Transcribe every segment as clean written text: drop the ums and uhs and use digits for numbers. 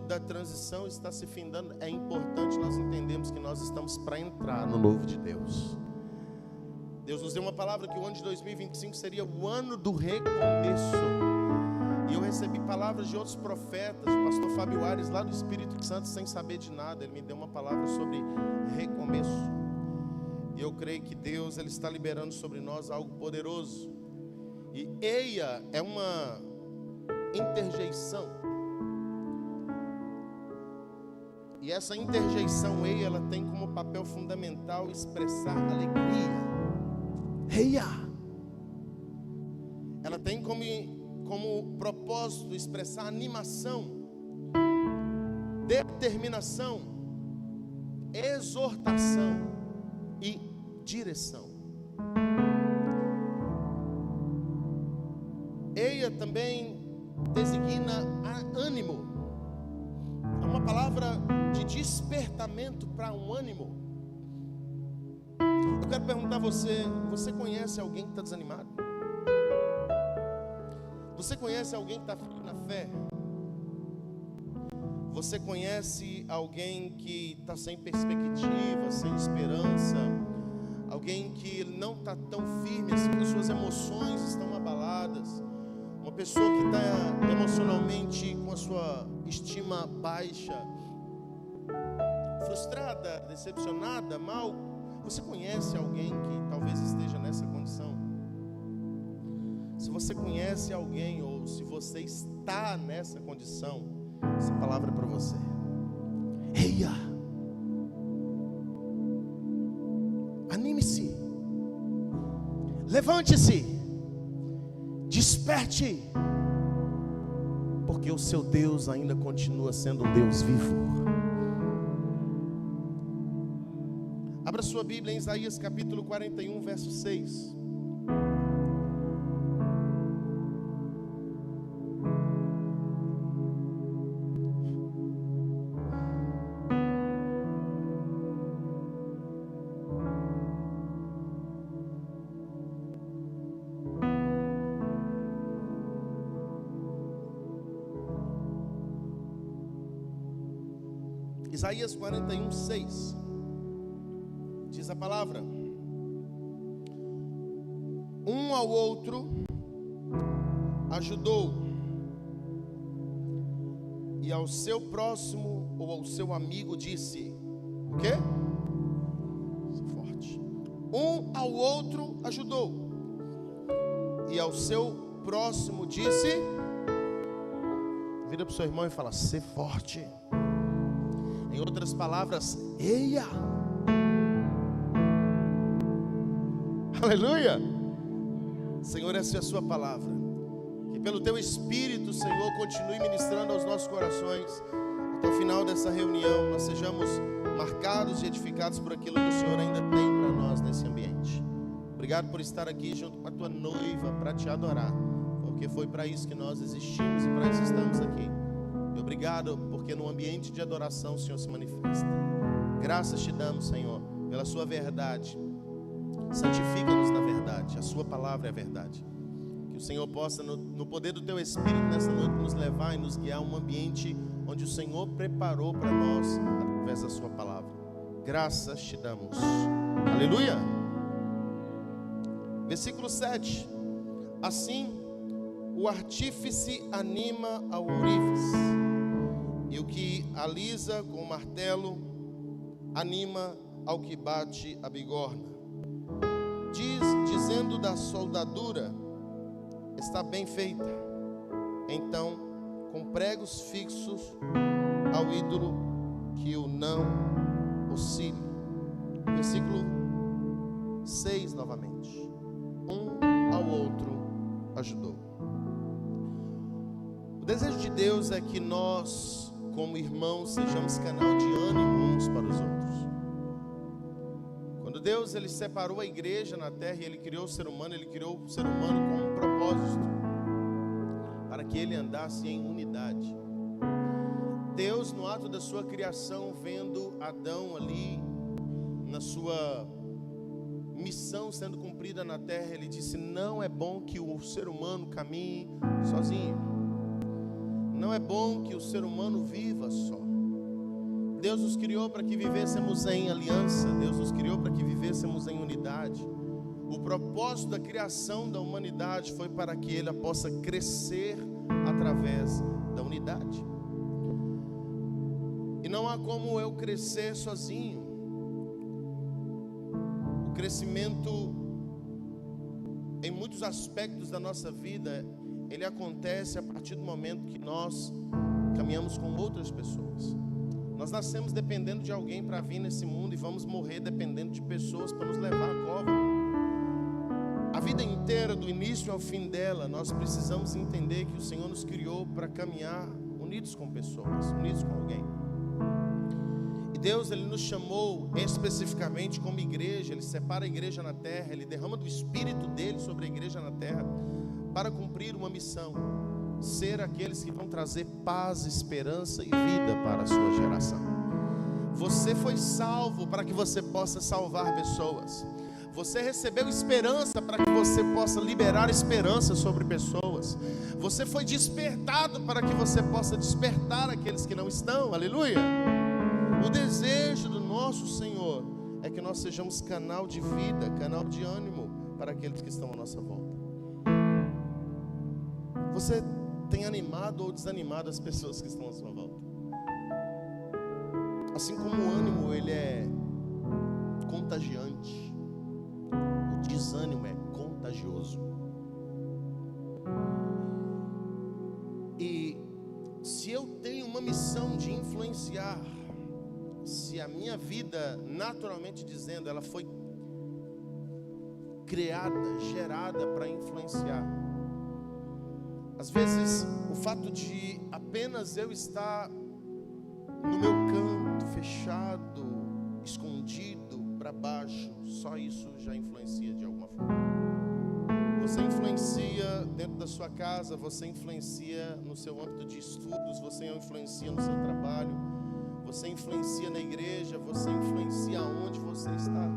da transição está se findando, é importante nós entendermos que nós estamos para entrar no novo de Deus. Deus nos deu uma palavra que o ano de 2025 seria o ano do recomeço. E eu recebi palavras de outros profetas, o pastor Fábio Ares, lá do Espírito Santo, sem saber de nada. Ele me deu uma palavra sobre recomeço. E eu creio que Deus, Ele está liberando sobre nós algo poderoso. E eia é uma interjeição. E essa interjeição eia, ela tem como papel fundamental expressar alegria. Eia! Ela tem como propósito expressar animação, determinação, exortação e direção. Eia também designa ânimo. É uma palavra de despertamento para um ânimo. Eu quero perguntar a você: você conhece alguém que está desanimado? Você conhece alguém que está na fé? Você conhece alguém que está sem perspectiva, sem esperança? Alguém que não está tão firme assim, que as suas emoções estão abaladas? Uma pessoa que está emocionalmente com a sua estima baixa, frustrada, decepcionada, mal? Você conhece alguém que talvez esteja nessa condição? Se você conhece alguém ou se você está nessa condição, essa palavra é para você. Eia! Anime-se, levante-se, desperte, porque o seu Deus ainda continua sendo um Deus vivo. Abra sua Bíblia em Isaías capítulo 41, verso 6. Isaías 41, 6. Diz a palavra: um ao outro ajudou, e ao seu próximo ou ao seu amigo disse: o quê? Forte. Um ao outro ajudou, e ao seu próximo disse. Vira para o seu irmão e fala: ser forte. Em outras palavras, eia! Aleluia! Senhor, essa é a sua palavra. Que pelo teu Espírito, Senhor, continue ministrando aos nossos corações. Até o final dessa reunião, nós sejamos marcados e edificados por aquilo que o Senhor ainda tem para nós nesse ambiente. Obrigado por estar aqui junto com a tua noiva para te adorar, porque foi para isso que nós existimos e para isso estamos aqui. E obrigado porque no ambiente de adoração o Senhor se manifesta. Graças te damos, Senhor, pela sua verdade. Santifica-nos na verdade, a sua palavra é a verdade. Que o Senhor possa, no poder do teu Espírito, nessa noite, nos levar e nos guiar a um ambiente onde o Senhor preparou para nós, através da sua palavra. Graças te damos. Aleluia. Versículo 7. Assim, o artífice anima ao ourives, e o que alisa com o martelo anima ao que bate a bigorna. Dizendo da soldadura: está bem feita. Então, com pregos fixos ao ídolo, que o não oscile. Versículo 6 novamente. Um ao outro ajudou. O desejo de Deus é que nós, como irmãos, sejamos canal de ânimo uns para os outros. Quando Deus ele separou a igreja na terra e Ele criou o ser humano, Ele criou o ser humano com um propósito, para que ele andasse em unidade. Deus, no ato da sua criação, vendo Adão ali, na sua missão sendo cumprida na terra, Ele disse: não é bom que o ser humano caminhe sozinho. Não é bom que o ser humano viva só. Deus nos criou para que vivêssemos em aliança. Deus nos criou para que vivêssemos em unidade. O propósito da criação da humanidade foi para que ela possa crescer através da unidade. E não há como eu crescer sozinho. O crescimento, em muitos aspectos da nossa vida, ele acontece a partir do momento que nós caminhamos com outras pessoas. Nós nascemos dependendo de alguém para vir nesse mundo e vamos morrer dependendo de pessoas para nos levar à cova. A vida inteira, do início ao fim dela, nós precisamos entender que o Senhor nos criou para caminhar unidos com pessoas, unidos com alguém. E Deus, Ele nos chamou especificamente como igreja. Ele separa a igreja na terra, Ele derrama do Espírito dEle sobre a igreja na terra para cumprir uma missão: ser aqueles que vão trazer paz, esperança e vida para a sua geração. Você foi salvo para que você possa salvar pessoas. Você recebeu esperança para que você possa liberar esperança sobre pessoas. Você foi despertado para que você possa despertar aqueles que não estão. Aleluia! O desejo do nosso Senhor é que nós sejamos canal de vida, canal de ânimo para aqueles que estão à nossa volta. Você tem animado ou desanimado as pessoas que estão à sua volta? Assim como o ânimo, ele é contagiante, o desânimo é contagioso. E se eu tenho uma missão de influenciar, se a minha vida, naturalmente dizendo, ela foi criada, gerada para influenciar, às vezes o fato de apenas eu estar no meu canto, fechado, escondido, para baixo, só isso já influencia de alguma forma. Você influencia dentro da sua casa, você influencia no seu âmbito de estudos, você influencia no seu trabalho, você influencia na igreja, você influencia onde você está.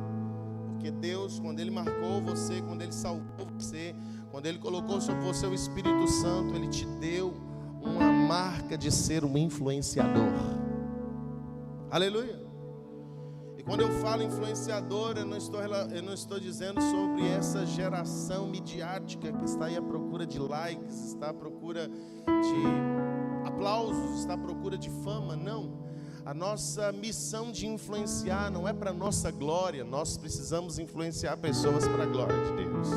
Porque Deus, quando Ele marcou você, quando Ele salvou você, quando Ele colocou sobre você o Espírito Santo, Ele te deu uma marca de ser um influenciador. Aleluia! E quando eu falo influenciador, eu não estou dizendo sobre essa geração midiática que está aí à procura de likes, está à procura de aplausos, está à procura de fama. Não. A nossa missão de influenciar não é para nossa glória. Nós precisamos influenciar pessoas para a glória de Deus.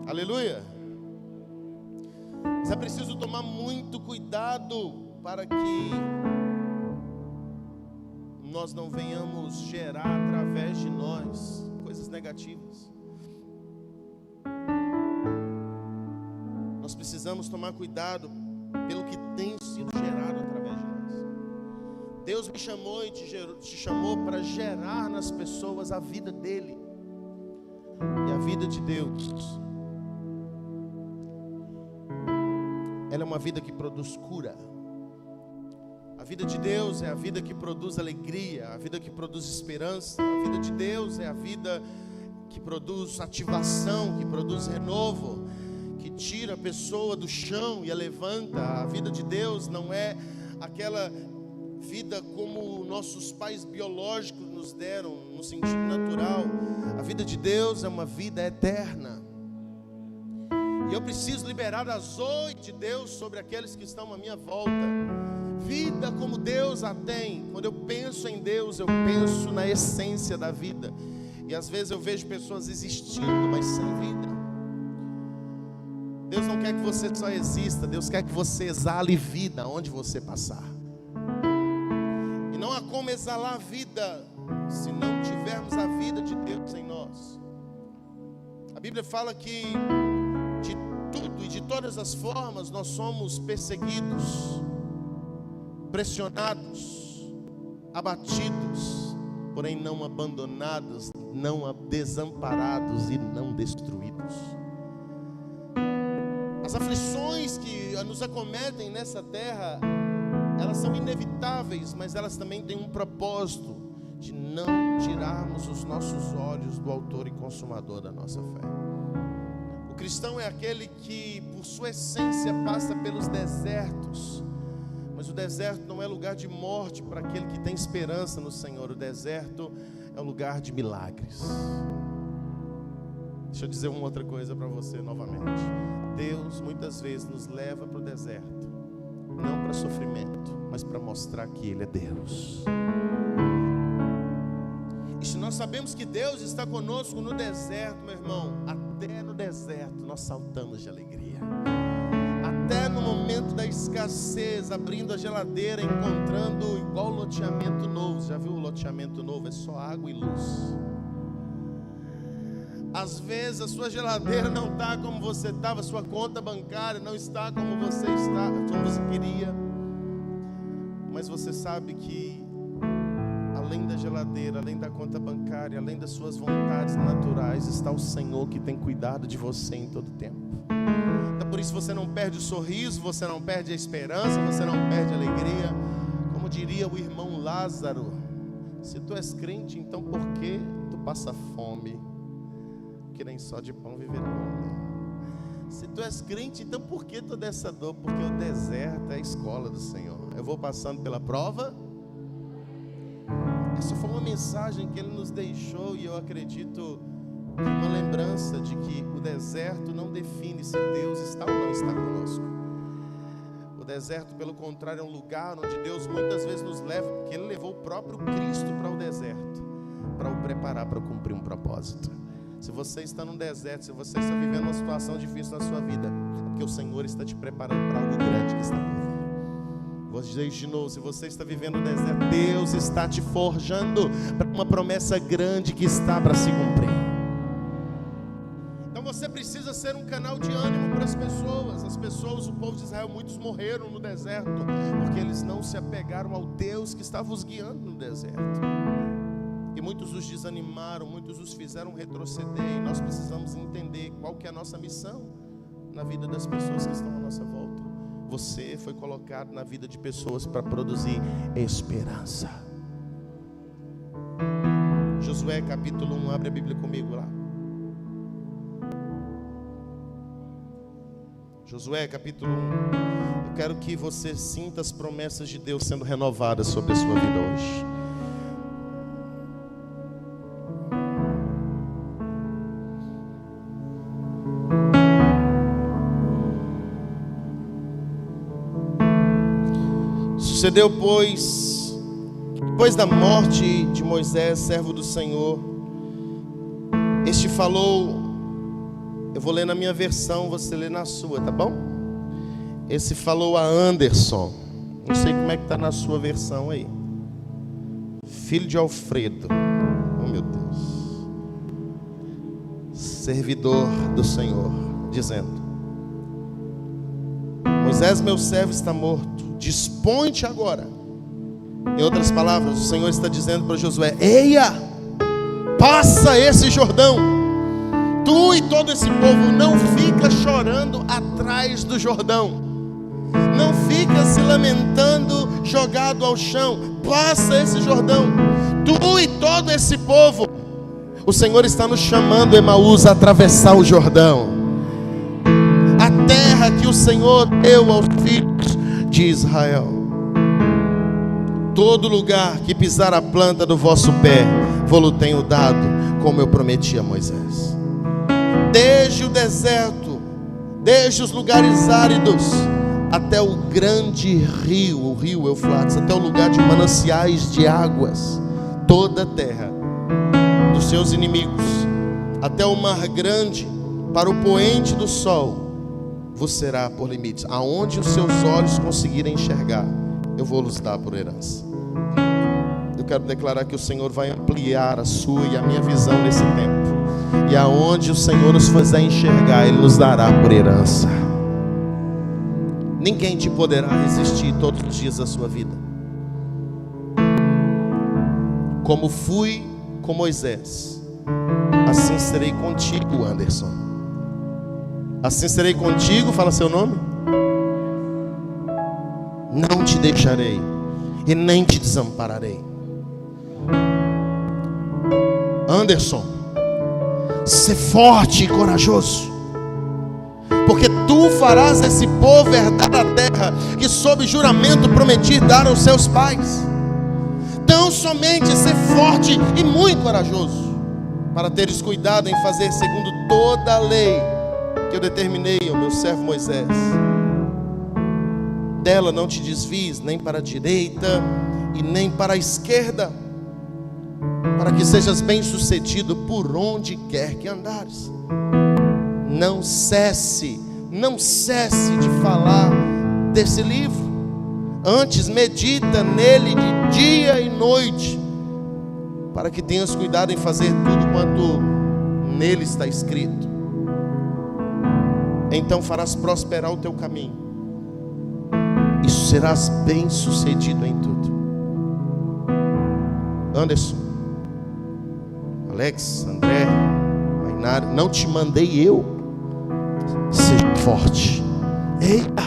Aleluia! Mas é preciso tomar muito cuidado para que nós não venhamos gerar através de nós coisas negativas. Nós precisamos tomar cuidado pelo que tem sido gerado através de nós. Deus me chamou e te chamou para gerar nas pessoas a vida dEle. E a vida de Deus, ela é uma vida que produz cura. A vida de Deus é a vida que produz alegria, a vida que produz esperança. A vida de Deus é a vida que produz ativação, que produz renovo, que tira a pessoa do chão e a levanta. A vida de Deus não é aquela vida como nossos pais biológicos nos deram, no sentido natural. A vida de Deus é uma vida eterna. E eu preciso liberar a zoe de Deus sobre aqueles que estão à minha volta. Vida como Deus a tem. Quando eu penso em Deus, eu penso na essência da vida. E às vezes eu vejo pessoas existindo, mas sem vida. Deus não quer que você só exista. Deus quer que você exale vida onde você passar. E não há como exalar vida se não tivermos a vida de Deus em nós. A Bíblia fala que de tudo e de todas as formas nós somos perseguidos, pressionados, abatidos, porém não abandonados, não desamparados e não destruídos. As aflições que nos acometem nessa terra, elas são inevitáveis, mas elas também têm um propósito de não tirarmos os nossos olhos do autor e consumador da nossa fé. O cristão é aquele que, por sua essência, passa pelos desertos. Mas o deserto não é lugar de morte para aquele que tem esperança no Senhor. O deserto é um lugar de milagres. Deixa eu dizer uma outra coisa para você novamente. Deus muitas vezes nos leva para o deserto, não para sofrimento, mas para mostrar que Ele é Deus. E se nós sabemos que Deus está conosco no deserto, meu irmão, até no deserto nós saltamos de alegria. Até no momento da escassez, abrindo a geladeira, encontrando igual loteamento novo. Já viu o loteamento novo? É só água e luz. Às vezes a sua geladeira não está como você estava, a sua conta bancária não está como você está, como você queria. Mas você sabe que além da geladeira, além da conta bancária, além das suas vontades naturais, está o Senhor que tem cuidado de você em todo tempo. Então por isso você não perde o sorriso, você não perde a esperança, você não perde a alegria. Como diria o irmão Lázaro, se tu és crente, então por que tu passa fome? Que nem só de pão viverá o homem. Se tu és crente, então por que toda essa dor? Porque o deserto é a escola do Senhor. Eu vou passando pela prova. Essa foi uma mensagem que Ele nos deixou, e eu acredito que uma lembrança de que o deserto não define se Deus está ou não está conosco. O deserto, pelo contrário, é um lugar onde Deus muitas vezes nos leva, porque Ele levou o próprio Cristo para o deserto, para o preparar para cumprir um propósito. Se você está num deserto, se você está vivendo uma situação difícil na sua vida, é porque o Senhor está te preparando para algo grande que está por vir. Vou dizer de novo, se você está vivendo no deserto, Deus está te forjando para uma promessa grande que está para se cumprir. Então você precisa ser um canal de ânimo para as pessoas. As pessoas, o povo de Israel, muitos morreram no deserto, porque eles não se apegaram ao Deus que estava os guiando no deserto. E muitos os desanimaram, muitos os fizeram retroceder. E nós precisamos entender qual que é a nossa missão na vida das pessoas que estão à nossa volta. Você foi colocado na vida de pessoas para produzir esperança. Josué capítulo 1, abre a Bíblia comigo lá. Josué capítulo 1. Eu quero que você sinta as promessas de Deus sendo renovadas sobre a sua vida hoje. Sucedeu, pois, depois da morte de Moisés, servo do Senhor, este falou, eu vou ler na minha versão, você lê na sua, tá bom? Esse falou a Anderson, não sei como é que está na sua versão aí, filho de Alfredo, oh meu Deus, servidor do Senhor, dizendo: Moisés, meu servo, está morto. Dispõe-te agora. Em outras palavras, o Senhor está dizendo para Josué: eia, passa esse Jordão. Tu e todo esse povo não fica chorando atrás do Jordão. Não fica se lamentando jogado ao chão. Passa esse Jordão. Tu e todo esse povo. O Senhor está nos chamando, Emaús, a atravessar o Jordão. A terra que o Senhor deu aos filhos de Israel. Todo lugar que pisar a planta do vosso pé, vou-lo tenho dado, como eu prometi a Moisés. Desde o deserto, desde os lugares áridos, até o grande rio, o rio Eufrates, até o lugar de mananciais de águas, toda a terra dos seus inimigos, até o mar grande, para o poente do sol, vos será por limites. Aonde os seus olhos conseguirem enxergar, eu vou lhes dar por herança. Eu quero declarar que o Senhor vai ampliar a sua e a minha visão nesse tempo. E aonde o Senhor nos fizer enxergar, Ele nos dará por herança. Ninguém te poderá resistir todos os dias da sua vida. Como fui com Moisés, assim serei contigo, Anderson. Assim serei contigo, fala seu nome. Não te deixarei e nem te desampararei. Anderson, ser forte e corajoso. porque tu farás esse povo herdar a terra que sob juramento prometi dar aos seus pais. Tão somente ser forte e muito corajoso, para teres cuidado em fazer segundo toda a lei que eu determinei ao meu servo Moisés. Dela não te desvies nem para a direita e nem para a esquerda, para que sejas bem-sucedido por onde quer que andares. Não cesse de falar desse livro. Antes medita nele de dia e noite, para que tenhas cuidado em fazer tudo quanto nele está escrito. Então farás prosperar o teu caminho, e serás bem-sucedido em tudo. Anderson, Alex, André, Mainara, não te mandei eu? Seja forte. Eita!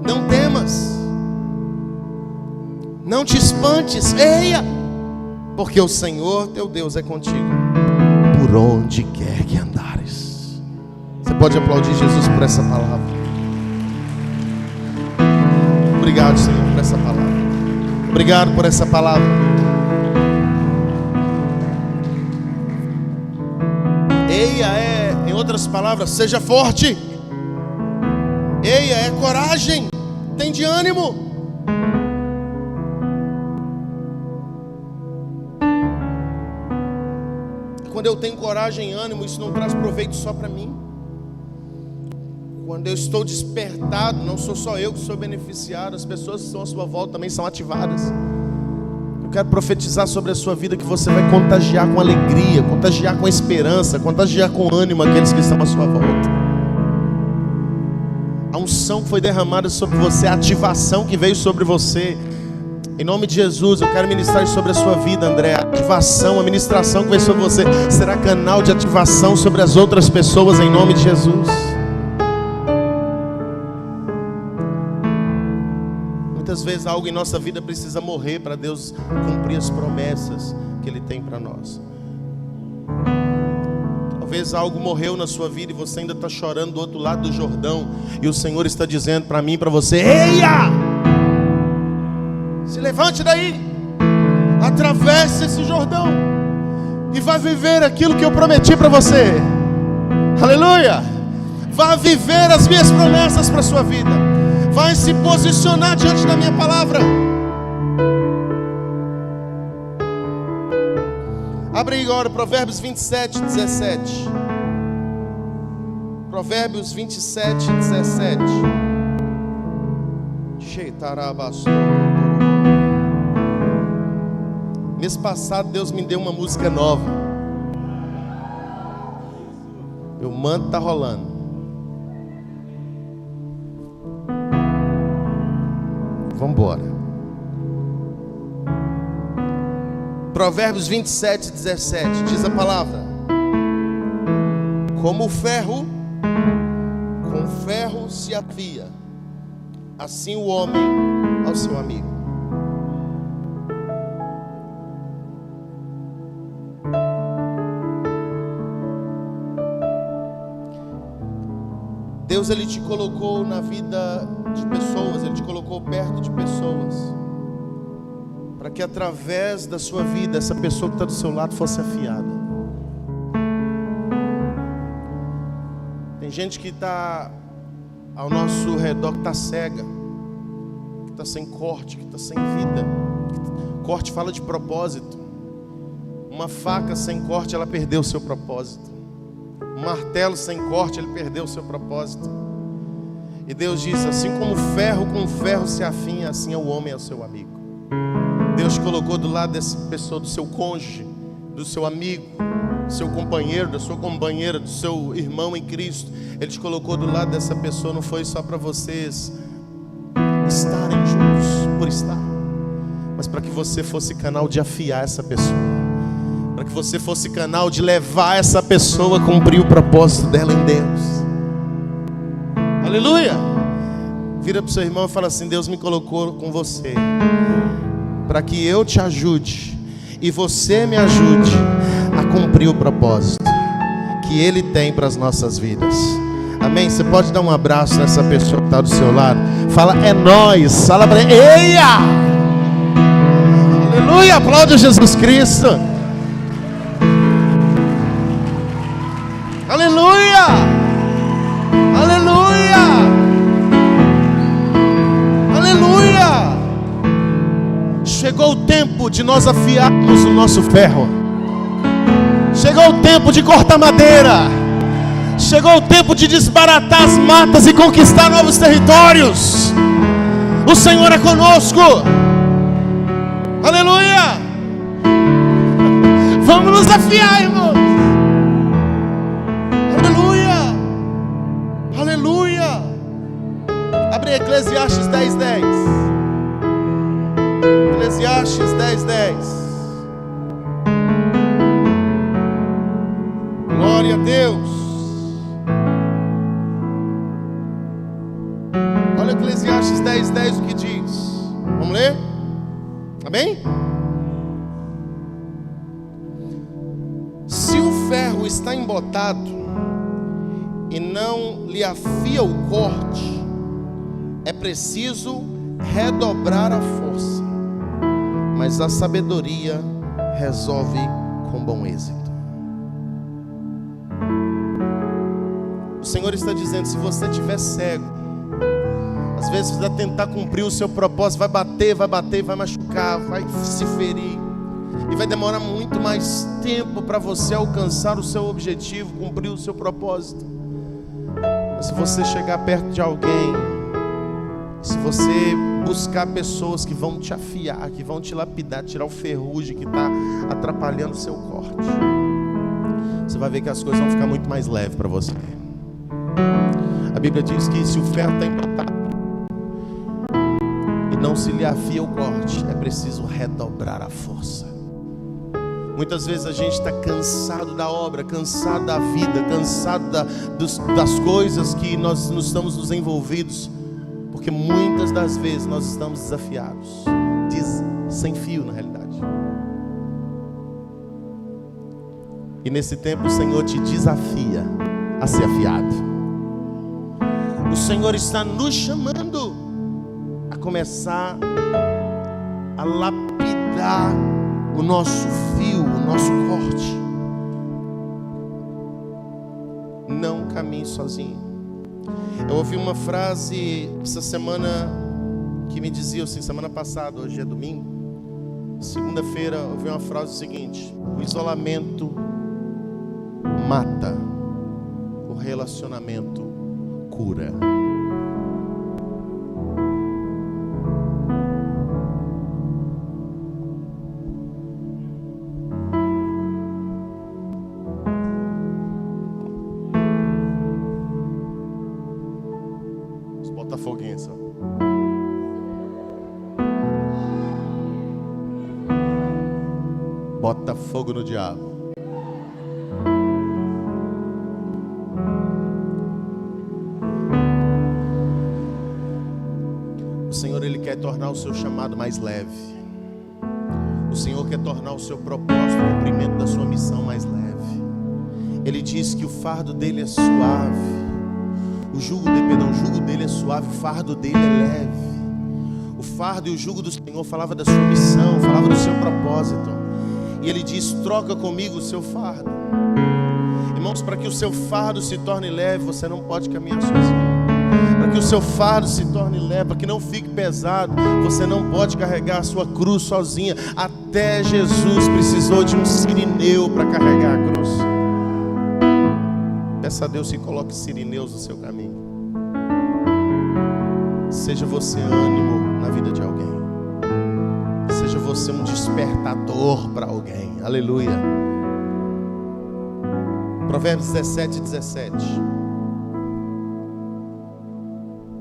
Não temas, não te espantes, eia, porque o Senhor teu Deus é contigo, por onde quer que andares. Você pode aplaudir Jesus por essa palavra. Obrigado, Senhor, por essa palavra. Obrigado por essa palavra. Eia é, em outras palavras, seja forte. Eia é coragem. Tem de ânimo. Quando eu tenho coragem e ânimo, isso não traz proveito só para mim. Quando eu estou despertado, não sou só eu que sou beneficiado, as pessoas que estão à sua volta também são ativadas. Eu quero profetizar sobre a sua vida que você vai contagiar com alegria, contagiar com esperança, contagiar com ânimo aqueles que estão à sua volta. A unção que foi derramada sobre você, a ativação que veio sobre você, em nome de Jesus, eu quero ministrar sobre a sua vida, André. A ativação, a ministração que veio sobre você será canal de ativação sobre as outras pessoas, em nome de Jesus. Muitas vezes algo em nossa vida precisa morrer para Deus cumprir as promessas que Ele tem para nós. Talvez algo morreu na sua vida e você ainda está chorando do outro lado do Jordão, e o Senhor está dizendo para mim e para você: eia! Se levante daí, atravesse esse Jordão e vá viver aquilo que eu prometi para você. Aleluia! Vá viver as minhas promessas para a sua vida. Vai se posicionar diante da minha palavra. Abre aí agora Provérbios 27, 17. Provérbios 27, 17. Mês passado Deus me deu uma música nova. Meu manto está rolando. Vamos embora. Provérbios 27, 17. Diz a palavra: como o ferro, com ferro se afia, assim o homem ao seu amigo. Deus, Ele te colocou na vida de pessoas, Ele te colocou perto de pessoas, para que através da sua vida, essa pessoa que está do seu lado fosse afiada. Tem gente que está ao nosso redor que está cega, que está sem corte, que está sem vida. Corte fala de propósito. Uma faca sem corte, ela perdeu o seu propósito. Um martelo sem corte, ele perdeu o seu propósito. E Deus diz: assim como o ferro com o ferro se afinha, assim é o homem ao seu amigo. Deus te colocou do lado dessa pessoa, do seu cônjuge, do seu amigo, do seu companheiro, da sua companheira, do seu irmão em Cristo. Ele te colocou do lado dessa pessoa, não foi só para vocês estarem juntos por estar, mas para que você fosse canal de afiar essa pessoa, para que você fosse canal de levar essa pessoa a cumprir o propósito dela em Deus. Aleluia! Vira para o seu irmão e fala assim: Deus me colocou com você para que eu te ajude e você me ajude a cumprir o propósito que Ele tem para as nossas vidas. Amém? Você pode dar um abraço nessa pessoa que está do seu lado? Fala, é nóis. Fala para ele, eia! Aleluia! Aplaude Jesus Cristo. Aleluia! Aleluia! Aleluia! Chegou o tempo de nós afiarmos o nosso ferro. Chegou o tempo de cortar madeira. Chegou o tempo de desbaratar as matas e conquistar novos territórios. O Senhor é conosco. Aleluia! Vamos nos afiar, irmãos. Aleluia! Aleluia! Abre Eclesiastes 10:10. Eclesiastes 10:10. Glória a Deus. Olha Eclesiastes 10:10 o que diz. Vamos ler? Amém? Se o ferro está embotado e não lhe afia o corte, é preciso redobrar a força, mas a sabedoria resolve com bom êxito. O Senhor está dizendo, se você estiver cego, às vezes você vai tentar cumprir o seu propósito, vai bater, vai machucar, vai se ferir, e vai demorar muito mais tempo para você alcançar o seu objetivo, cumprir o seu propósito. Mas se você chegar perto de alguém, se você buscar pessoas que vão te afiar, que vão te lapidar, tirar o ferrugem que está atrapalhando o seu corte, você vai ver que as coisas vão ficar muito mais leves para você. A Bíblia diz que se o ferro está embotado e não se lhe afia o corte, é preciso redobrar a força. Muitas vezes a gente está cansado da obra, cansado da vida, cansado das coisas que nós estamos nos envolvidos, porque muitas das vezes nós estamos desafiados, sem fio na realidade. E nesse tempo o Senhor te desafia a ser afiado. O Senhor está nos chamando a começar a lapidar o nosso fio, o nosso corte. Não caminhe sozinho. Eu ouvi uma frase essa semana que me dizia assim, semana passada, hoje é domingo, segunda-feira, eu ouvi uma frase seguinte: o isolamento mata, o relacionamento cura. Os botafoguenses. Bota fogo no diabo. O Senhor, Ele quer tornar o seu chamado mais leve. O Senhor quer tornar o seu propósito, o cumprimento da sua missão mais leve. Ele diz que o fardo dele é suave. O jugo dele é suave, o fardo dele é leve. O fardo e o jugo do Senhor falava da sua missão, falava do seu propósito. E Ele diz, troca comigo o seu fardo. Irmãos, para que o seu fardo se torne leve, você não pode caminhar sozinho. Para que o seu fardo se torne leve, para que não fique pesado, você não pode carregar a sua cruz sozinha. Até Jesus precisou de um sirineu para carregar a cruz. Peça a Deus que coloque sirineus no seu caminho. Seja você ânimo na vida de alguém. Seja você um despertador para alguém. Aleluia. Provérbios 17:17.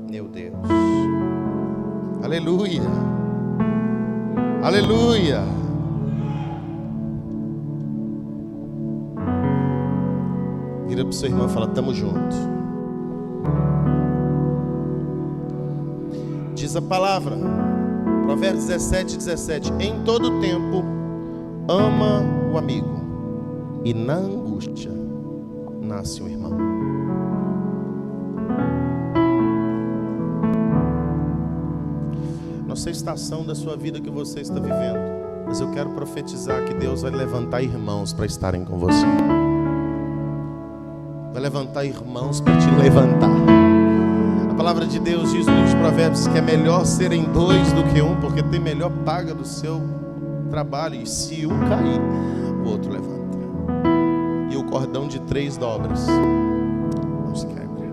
Meu Deus. Aleluia. Aleluia. Vira para o seu irmão e fala, tamo junto. Diz a palavra Provérbios 17:17. Em todo tempo, ama o amigo, e na angústia nasce o irmão. Não sei a estação da sua vida que você está vivendo, mas eu quero profetizar que Deus vai levantar irmãos para estarem com você. Vai levantar irmãos para te levantar. A palavra de Deus diz no livro de Provérbios que é melhor serem dois do que um, porque tem melhor paga do seu trabalho. E se um cair, o outro levanta. E o cordão de 3 dobras não se quebra.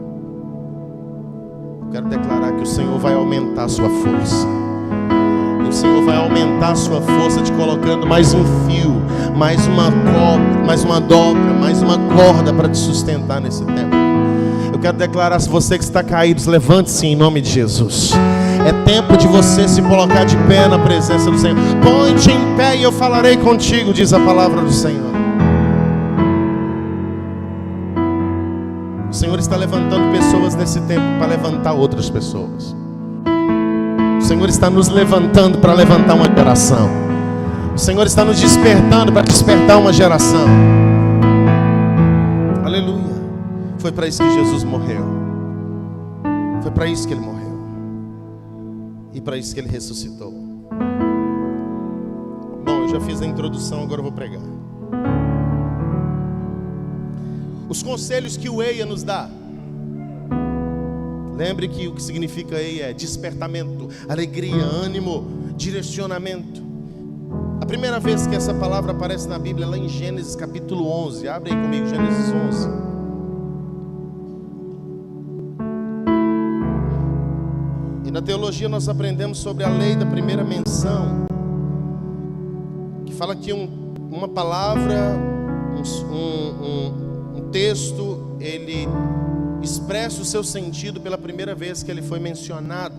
Eu quero declarar que o Senhor vai aumentar a sua força. E o Senhor vai aumentar a sua força te colocando mais um fio, mais uma dobra, mais uma corda para te sustentar nesse tempo. Eu quero declarar, se você que está caído, levante-se em nome de Jesus. É tempo de você se colocar de pé na presença do Senhor. Põe-te em pé e eu falarei contigo, diz a palavra do Senhor. O Senhor está levantando pessoas nesse tempo para levantar outras pessoas. O Senhor está nos levantando para levantar uma geração. O Senhor está nos despertando para despertar uma geração. Aleluia. Foi para isso que Jesus morreu. Foi para isso que Ele morreu. E para isso que Ele ressuscitou. Bom, eu já fiz a introdução, agora eu vou pregar. Os conselhos que o EIA nos dá. Lembre que o que significa EIA é despertamento, alegria, ânimo, direcionamento. A primeira vez que essa palavra aparece na Bíblia é lá em Gênesis capítulo 11. Abre aí comigo, Gênesis 11. E na teologia nós aprendemos sobre a lei da primeira menção, que fala que uma palavra, um texto, ele expressa o seu sentido pela primeira vez que ele foi mencionado.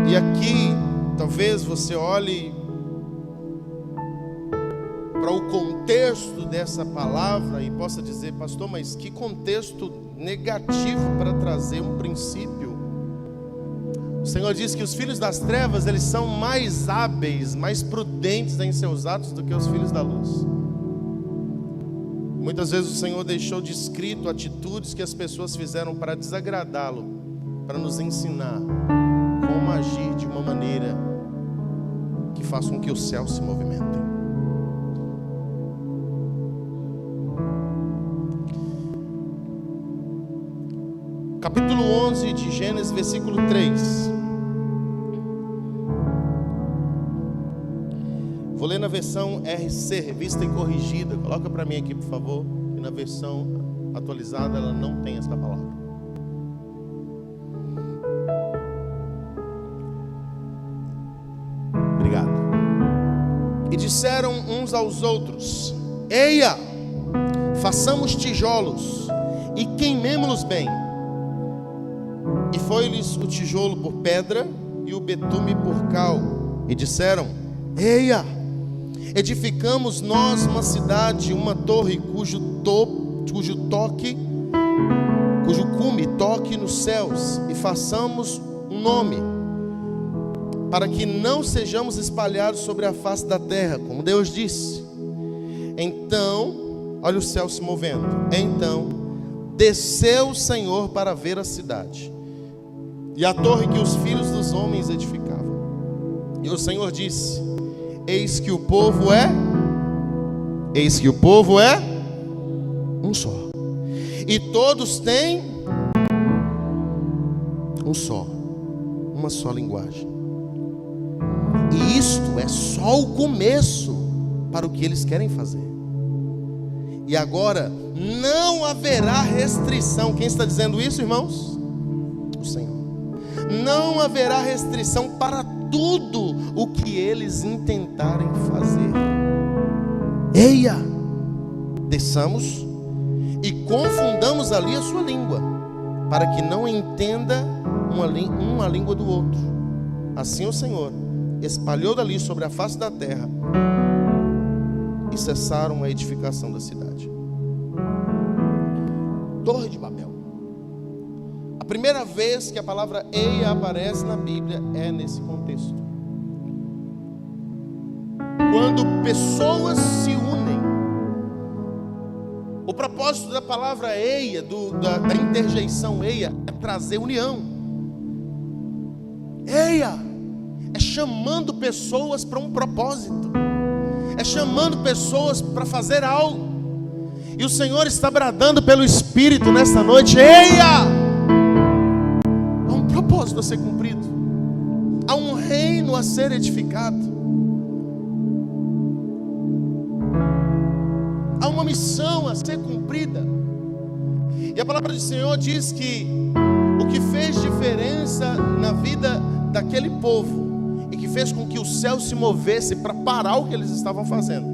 E aqui, talvez você olhe para o contexto dessa palavra e possa dizer: pastor, mas que contexto negativo para trazer um princípio. O Senhor diz que os filhos das trevas, eles são mais hábeis, mais prudentes em seus atos do que os filhos da luz. Muitas vezes o Senhor deixou descrito atitudes que as pessoas fizeram para desagradá-lo, para nos ensinar como agir de uma maneira que faça com que os céus se movimentem. Capítulo 11 de Gênesis, versículo 3. Vou ler na versão RC, revista e corrigida. Coloca para mim aqui, por favor, que na versão atualizada ela não tem essa palavra. Obrigado. E disseram uns aos outros: eia, façamos tijolos e queimemo-los bem. E foi-lhes o tijolo por pedra e o betume por cal. E disseram: eia, edificamos nós uma cidade, uma torre cujo cume toque nos céus, e façamos um nome, para que não sejamos espalhados sobre a face da terra, como Deus disse. Então, olha o céu se movendo. Então desceu o Senhor para ver a cidade e a torre que os filhos dos homens edificavam. E o Senhor disse: eis que o povo é um só, e todos têm uma só linguagem. E isto é só o começo para o que eles querem fazer. E agora não haverá restrição. Quem está dizendo isso, irmãos? O Senhor. Não haverá restrição para tudo o que eles intentarem fazer. Eia, desçamos e confundamos ali a sua língua, para que não entenda uma língua do outro. Assim o Senhor espalhou dali sobre a face da terra, e cessaram a edificação da cidade. Torre de Babel. A A primeira vez que a palavra eia aparece na Bíblia é nesse contexto. Quando pessoas se unem. O propósito da palavra eia, da interjeição eia, é trazer união. Eia é chamando pessoas para um propósito, é chamando pessoas para fazer algo. E o Senhor está bradando pelo Espírito nesta noite: eia! Há um propósito a ser cumprido, há um reino a ser edificado, há uma missão a ser cumprida. E a palavra do Senhor diz que o que fez diferença na vida daquele povo e que fez com que o céu se movesse para parar o que eles estavam fazendo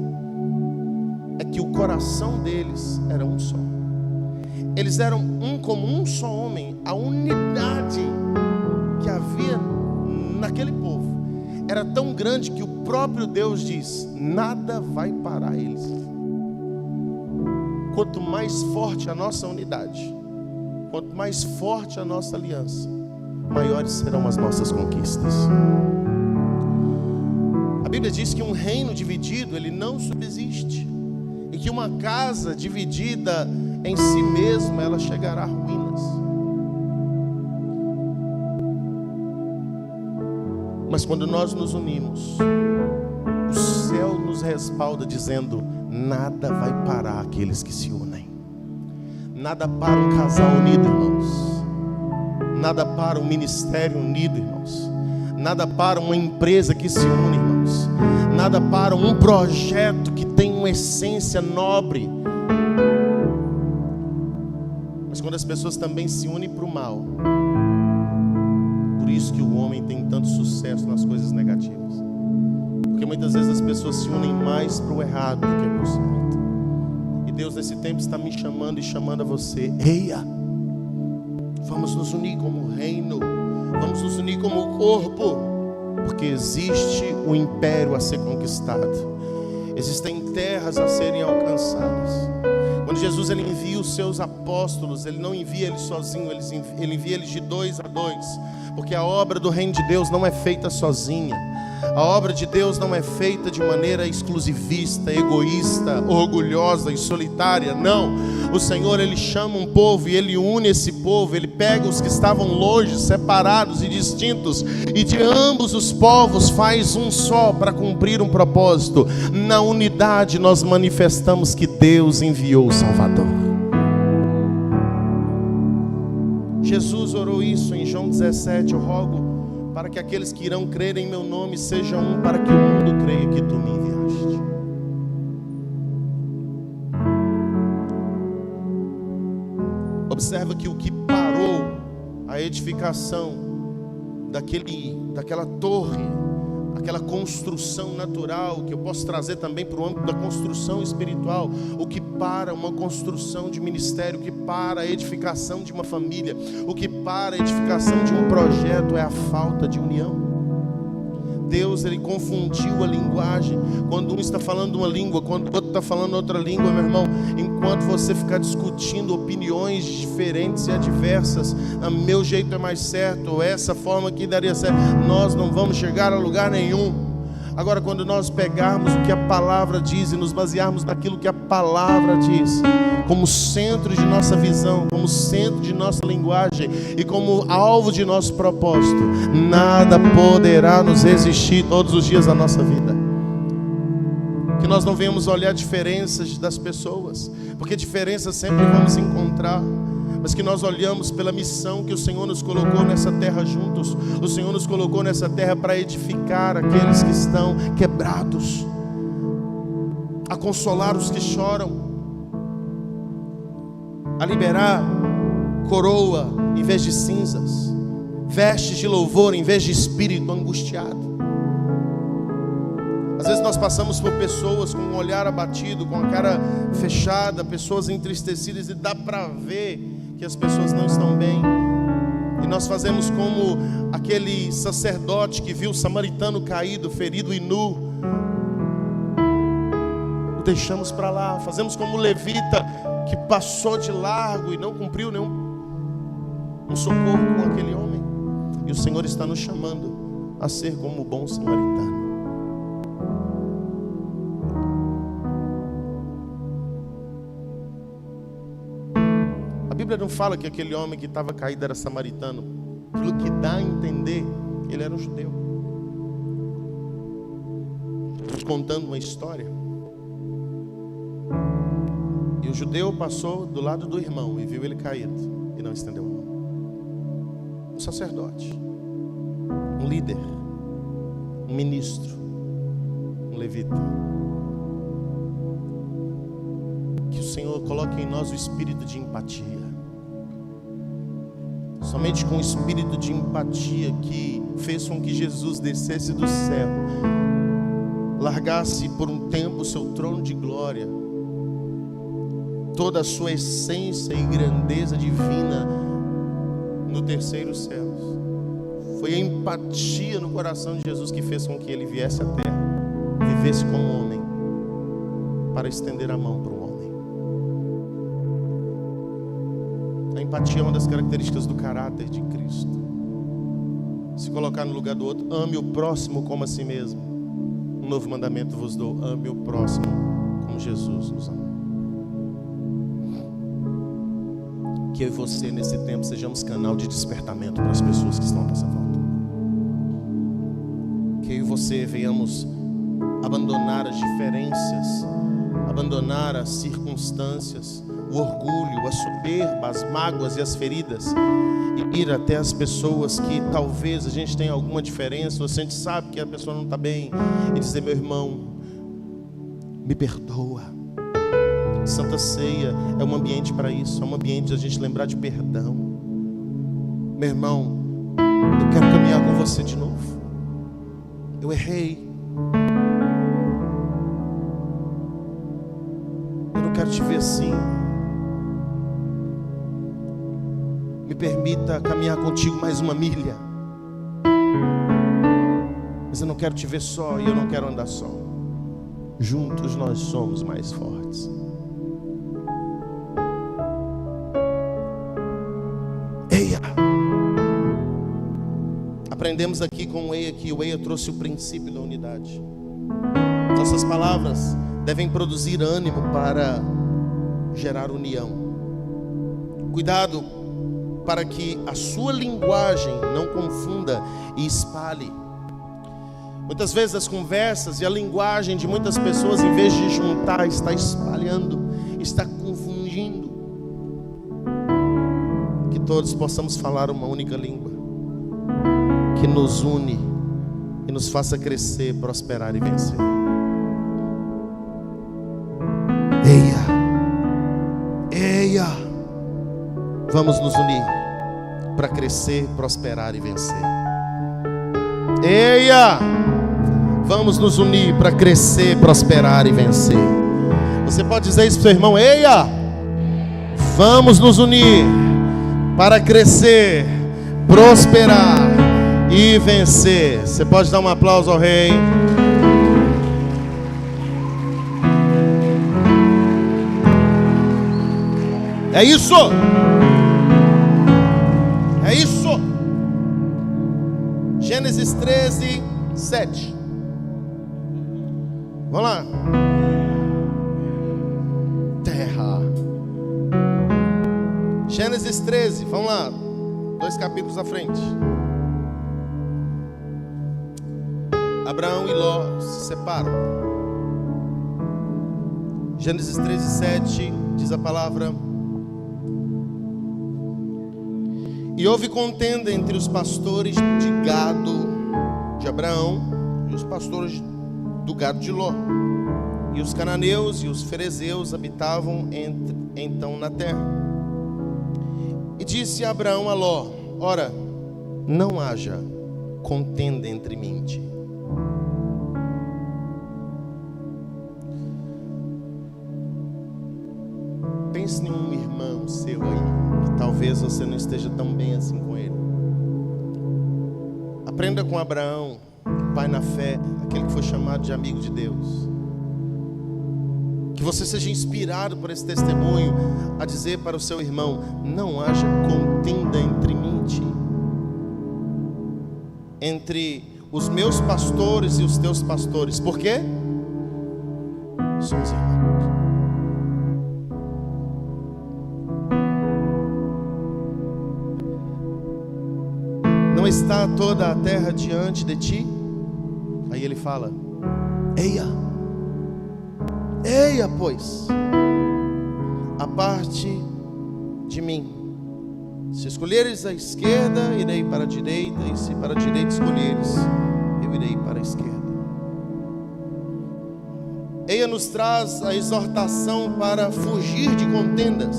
é que o coração deles era um só. Eles eram um como um só homem. A unidade que havia naquele povo era tão grande que o próprio Deus diz: nada vai parar eles. Quanto mais forte a nossa unidade, quanto mais forte a nossa aliança, maiores serão as nossas conquistas. A Bíblia diz que um reino dividido, ele não subsiste. E que uma casa dividida em si mesma, ela chegará a ruínas. Mas quando nós nos unimos, o céu nos respalda dizendo: nada vai parar aqueles que se unem. Nada para um casal unido, irmãos. Nada para um ministério unido, irmãos. Nada para uma empresa que se une, irmãos. Nada para um projeto que tem uma essência nobre. Mas quando as pessoas também se unem para o mal, por isso que o homem tem tanto sucesso nas coisas negativas. Porque muitas vezes as pessoas se unem mais para o errado do que para o certo. E Deus nesse tempo está me chamando e chamando a você: eia, vamos nos unir como reino, vamos nos unir como corpo, porque existe um império a ser conquistado, existem terras a serem alcançadas. Quando Jesus ele envia os seus apóstolos, ele não envia eles sozinho, ele envia eles de 2 a 2, porque a obra do reino de Deus não é feita sozinha. A obra de Deus não é feita de maneira exclusivista, egoísta, orgulhosa e solitária. Não, o Senhor ele chama um povo e ele une esse povo. Ele pega os que estavam longe, separados e distintos, e de ambos os povos faz um só para cumprir um propósito. Na unidade nós manifestamos que Deus enviou o Salvador. Jesus orou isso em João 17: eu rogo para que aqueles que irão crer em meu nome sejam um, para que o mundo creia que tu me enviaste. Observa que o que parou a edificação daquela torre, aquela construção natural, que eu posso trazer também para o âmbito da construção espiritual, o que para uma construção de ministério, o que para a edificação de uma família, o que para a edificação de um projeto é a falta de união. Deus ele confundiu a linguagem. Quando um está falando uma língua, quando o outro está falando outra língua, meu irmão, enquanto você ficar discutindo opiniões diferentes e adversas, meu jeito é mais certo, ou essa forma aqui daria certo, nós não vamos chegar a lugar nenhum. Agora, quando nós pegarmos o que a palavra diz e nos basearmos naquilo que a palavra diz, como centro de nossa visão, como centro de nossa linguagem e como alvo de nosso propósito, nada poderá nos resistir todos os dias da nossa vida. Que nós não venhamos olhar diferenças das pessoas, porque diferenças sempre vamos encontrar, mas que nós olhamos pela missão que o Senhor nos colocou nessa terra juntos. O Senhor nos colocou nessa terra para edificar aqueles que estão quebrados, a consolar os que choram, a liberar coroa em vez de cinzas, vestes de louvor em vez de espírito angustiado. Às vezes nós passamos por pessoas com um olhar abatido, com a cara fechada, pessoas entristecidas, e dá para ver que as pessoas não estão bem. E nós fazemos como aquele sacerdote que viu o samaritano caído, ferido e nu. O deixamos para lá. Fazemos como o levita que passou de largo e não cumpriu nenhum socorro com aquele homem. E o Senhor está nos chamando a ser como o bom samaritano. A Bíblia não fala que aquele homem que estava caído era samaritano. Pelo que dá a entender, ele era um judeu. Estou contando uma história. E o judeu passou do lado do irmão e viu ele caído e não estendeu a mão. Um sacerdote, um líder, um ministro, um levita. Que o Senhor coloque em nós o espírito de empatia. Somente com o espírito de empatia que fez com que Jesus descesse do céu, largasse por um tempo o seu trono de glória, toda a sua essência e grandeza divina no terceiro céu. Foi a empatia no coração de Jesus que fez com que ele viesse à terra, vivesse como homem, para estender a mão para o homem. A empatia é uma das características do caráter de Cristo. Se colocar no lugar do outro, ame o próximo como a si mesmo. Um novo mandamento vos dou: ame o próximo como Jesus nos ama. Que eu e você nesse tempo sejamos canal de despertamento para as pessoas que estão à nossa volta. Que eu e você venhamos abandonar as diferenças, abandonar as circunstâncias, o orgulho, a soberba, as mágoas e as feridas, e ir até as pessoas que talvez a gente tenha alguma diferença, ou a gente sabe que a pessoa não está bem, e dizer: meu irmão, me perdoa. Santa Ceia é um ambiente para isso, é um ambiente de a gente lembrar de perdão. Meu irmão, eu quero caminhar com você de novo. Eu errei. Eu não quero te ver assim. Me permita caminhar contigo mais uma milha. Mas eu não quero te ver só e eu não quero andar só. Juntos nós somos mais fortes. Eia! Aprendemos aqui com o Eia que o Eia trouxe o princípio da unidade. Nossas palavras devem produzir ânimo para gerar união. Cuidado para que a sua linguagem não confunda e espalhe. Muitas vezes as conversas e a linguagem de muitas pessoas, em vez de juntar, está espalhando, está confundindo. Que todos possamos falar uma única língua, que nos une e nos faça crescer, prosperar e vencer. Eia, vamos nos unir para crescer, prosperar e vencer. Eia, vamos nos unir para crescer, prosperar e vencer. Você pode dizer isso para o seu irmão: eia, vamos nos unir para crescer, prosperar e vencer. Você pode dar um aplauso ao Rei. É isso. É isso. Gênesis 13, 7. Vamos lá. Terra. Gênesis 13, vamos lá. 2 capítulos à frente. Abraão e Ló se separam. Gênesis 13, 7 diz a palavra: e houve contenda entre os pastores de gado de Abraão e os pastores do gado de Ló. E os cananeus e os ferezeus habitavam então na terra. E disse Abraão a Ló: ora, não haja contenda entre mim e ti. Pense em um irmão seu aí, que talvez você não esteja tão bem assim com ele. Aprenda com Abraão, pai na fé, aquele que foi chamado de amigo de Deus. Que você seja inspirado por esse testemunho a dizer para o seu irmão: não haja contenda entre mim ponte entre os meus pastores e os teus pastores. Por quê? Somos irmãos. Não está toda a terra diante de ti? Aí ele fala: eia, pois, aparte de mim. Se escolheres a esquerda, irei para a direita, e se para a direita escolheres, eu irei para a esquerda. Eia nos traz a exortação para fugir de contendas.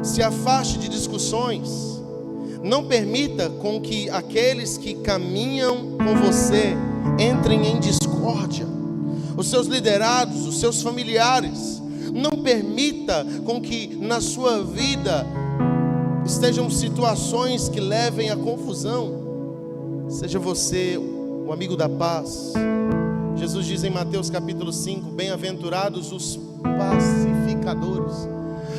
Se afaste de discussões. Não permita com que aqueles que caminham com você entrem em discórdia. Os seus liderados, os seus familiares. Não permita com que na sua vida estejam situações que levem à confusão. Seja você o amigo da paz. Jesus diz em Mateus capítulo 5: bem-aventurados os pacificadores,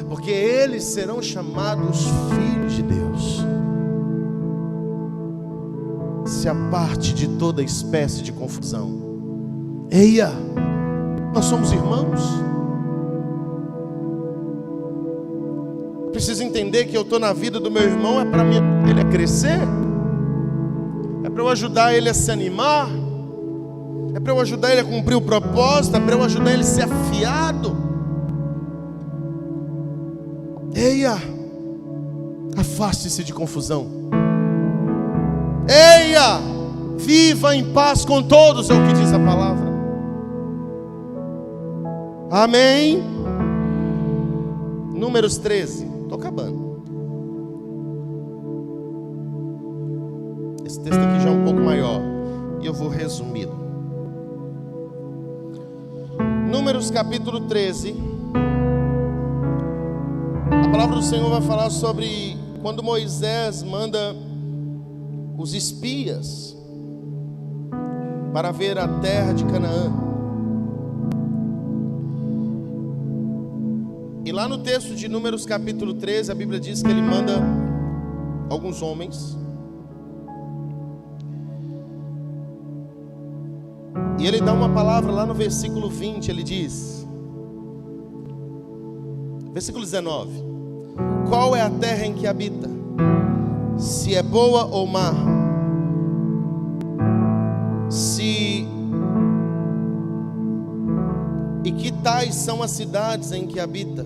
porque eles serão chamados filhos de Deus. Se aparte de toda espécie de confusão. Eia, nós somos irmãos. Preciso entender que eu estou na vida do meu irmão é para ele crescer, é para eu ajudar ele a se animar, é para eu ajudar ele a cumprir o propósito, é para eu ajudar ele a ser afiado. Eia, afaste-se de confusão. Eia, viva em paz com todos, é o que diz a palavra. Amém. Números 13. Estou acabando. Esse texto aqui já é um pouco maior e eu vou resumi-lo. Números capítulo 13. A palavra do Senhor vai falar sobre quando Moisés manda os espias para ver a terra de Canaã. E lá no texto de Números capítulo 13, a Bíblia diz que ele manda alguns homens. E ele dá uma palavra lá no versículo 20, ele diz, versículo 19: qual é a terra em que habita? Se é boa ou má? E que tais são as cidades em que habita?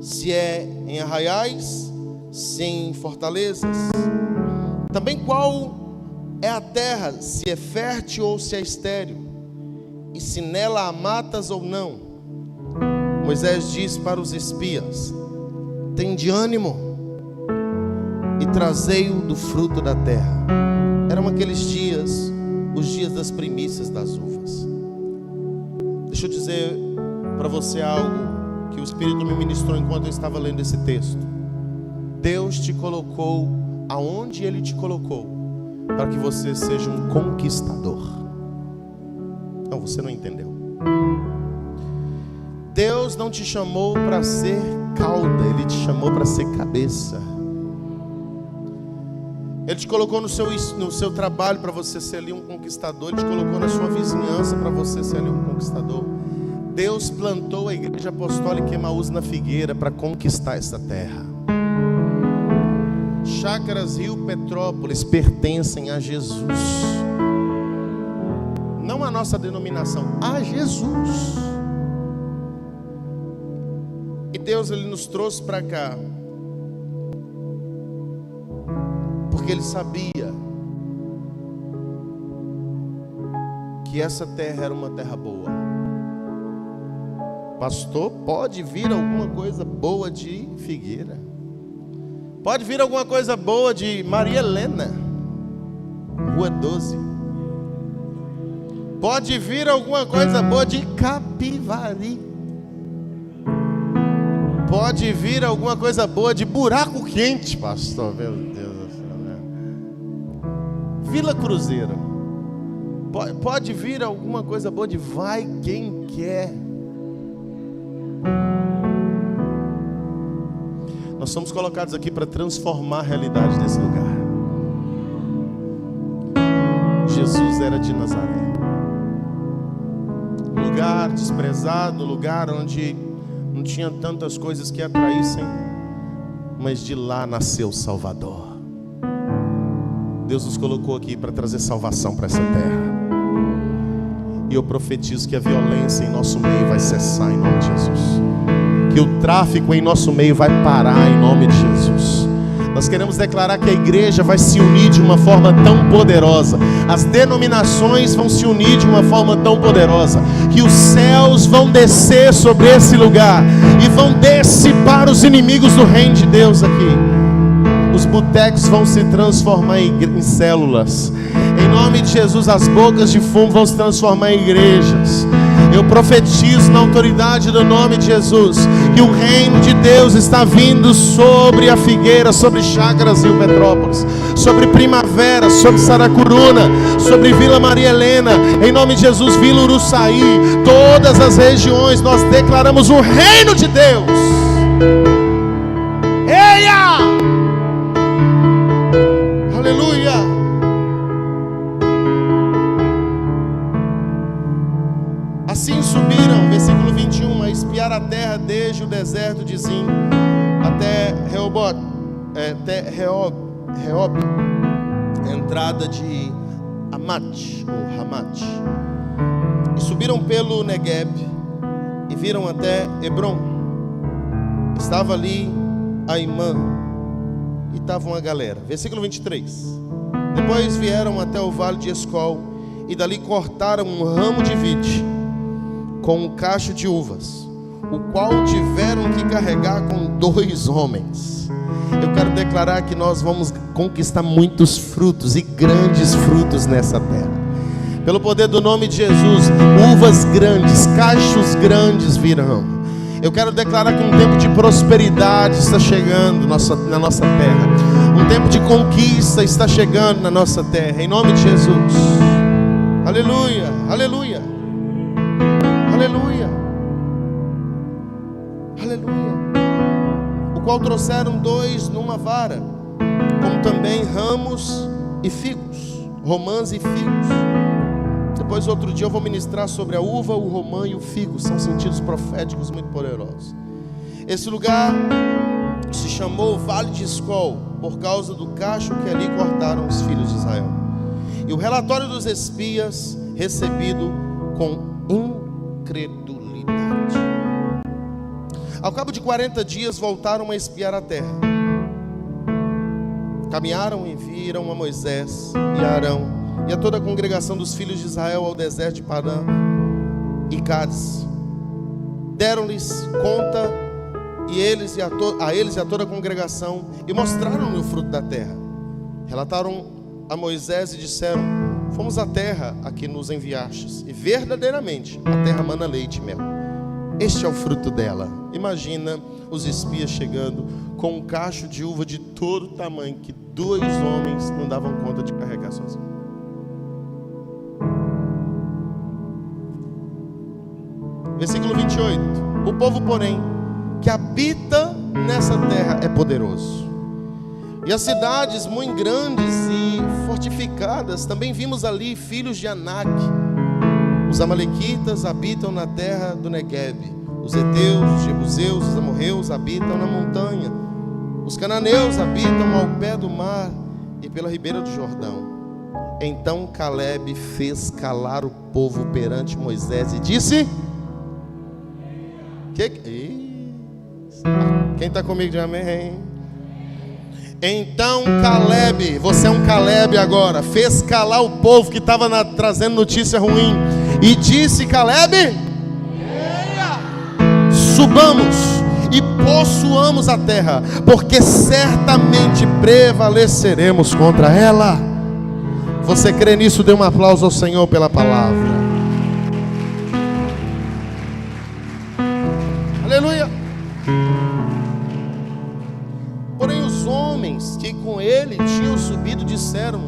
Se é em arraiais, se em fortalezas? Também qual é a terra, se é fértil ou se é estéril? E se nela há matas ou não? Moisés diz para os espias: tende ânimo e trazei-o do fruto da terra. Eram aqueles dias, os dias das primícias das uvas. Deixa eu dizer para você algo que o Espírito me ministrou enquanto eu estava lendo esse texto. Deus te colocou aonde Ele te colocou para que você seja um conquistador. Não, você não entendeu. Deus não te chamou para ser cauda, Ele te chamou para ser cabeça. Ele te colocou no seu trabalho para você ser ali um conquistador. Ele te colocou na sua vizinhança para você ser ali um conquistador. Deus plantou a igreja apostólica Emaús na Figueira para conquistar essa terra. Chácaras Rio Petrópolis pertencem a Jesus. Não a nossa denominação, a Jesus. E Deus, Ele nos trouxe para cá porque Ele sabia que essa terra era uma terra boa. Pastor, pode vir alguma coisa boa de Figueira, pode vir alguma coisa boa de Maria Helena, Rua 12, pode vir alguma coisa boa de Capivari, pode vir alguma coisa boa de Buraco Quente, pastor, meu Deus do céu, né? Vila Cruzeiro, pode vir alguma coisa boa de Vai Quem Quer. Nós somos colocados aqui para transformar a realidade desse lugar. Jesus era de Nazaré. Lugar desprezado, lugar onde não tinha tantas coisas que atraíssem, mas de lá nasceu o Salvador. Deus nos colocou aqui para trazer salvação para essa terra. E eu profetizo que a violência em nosso meio vai cessar em nome de Jesus. Que o tráfico em nosso meio vai parar em nome de Jesus. Nós queremos declarar que a igreja vai se unir de uma forma tão poderosa. As denominações vão se unir de uma forma tão poderosa, que os céus vão descer sobre esse lugar e vão dissipar os inimigos do reino de Deus aqui. Os botecos vão se transformar em células. Em nome de Jesus, as bocas de fumo vão se transformar em igrejas. Eu profetizo na autoridade do nome de Jesus que o reino de Deus está vindo sobre a Figueira, sobre Chácaras Rio Petrópolis, sobre Primavera, sobre Saracuruna, sobre Vila Maria Helena, em nome de Jesus, Vila Uruçaí, todas as regiões, nós declaramos o reino de Deus. Eia! Aleluia! Assim subiram, versículo 21, a espiar a terra desde o deserto de Zim até Reob, entrada de Hamat, ou Hamat. E subiram pelo Negueb e viram até Hebron. Estava ali Aimã e estava uma galera. Versículo 23. Depois vieram até o vale de Escol e dali cortaram um ramo de vide com um cacho de uvas, o qual tiveram que carregar com 2 homens. Eu quero declarar que nós vamos conquistar muitos frutos e grandes frutos nessa terra. Pelo poder do nome de Jesus, uvas grandes, cachos grandes virão. Eu quero declarar que um tempo de prosperidade está chegando na nossa terra. Um tempo de conquista está chegando na nossa terra. Em nome de Jesus. Aleluia, aleluia. Aleluia, aleluia. O qual trouxeram 2 numa vara, como também ramos e figos, romãs e figos. Depois outro dia eu vou ministrar sobre a uva, o romã e o figo. São sentidos proféticos muito poderosos. Esse lugar se chamou Vale de Escol, por causa do cacho que ali cortaram os filhos de Israel. E o relatório dos espias recebido com incredulidade. Ao cabo de 40 dias voltaram a espiar a terra. Caminharam e viram a Moisés e a Arão e a toda a congregação dos filhos de Israel ao deserto de Parã e Cádiz. Deram-lhes conta a eles e a toda a congregação e mostraram-lhe o fruto da terra. Relataram a Moisés e disseram: fomos à terra a que nos enviastes, e verdadeiramente a terra mana leite e mel. Este é o fruto dela. Imagina os espias chegando com um cacho de uva de todo tamanho que 2 homens não davam conta de carregar sozinhos. Versículo 28. O povo, porém, que habita nessa terra é poderoso, e as cidades muito grandes e fortificadas. Também vimos ali filhos de Anak. Os amalequitas habitam na terra do Negueb. Os heteus, os jebuseus, os amorreus habitam na montanha. Os cananeus habitam ao pé do mar e pela ribeira do Jordão. Então Caleb fez calar o povo perante Moisés e disse: quem está comigo de amém? Então Caleb, você é um Caleb agora, fez calar o povo que estava trazendo notícia ruim. E disse Caleb: subamos e possuamos a terra, porque certamente prevaleceremos contra ela. Você crê nisso? Dê um aplauso ao Senhor pela palavra. Aleluia. Porém os homens que com ele tinham subido disseram: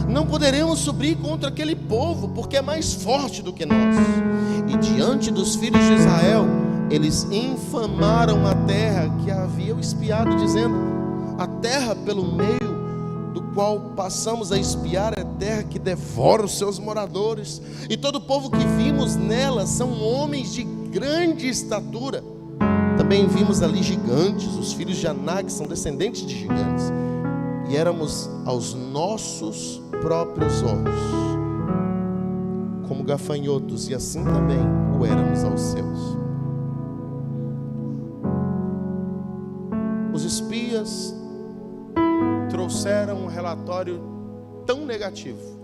não poderemos subir contra aquele povo, porque é mais forte do que nós. E diante dos filhos de Israel eles infamaram a terra que haviam espiado, dizendo: a terra pelo meio do qual passamos a espiar é terra que devora os seus moradores, e todo o povo que vimos nela são homens de grande estatura. Também vimos ali gigantes, os filhos de Anak são descendentes de gigantes, e éramos aos nossos próprios olhos como gafanhotos, e assim também o éramos aos seus. Os espias trouxeram um relatório tão negativo.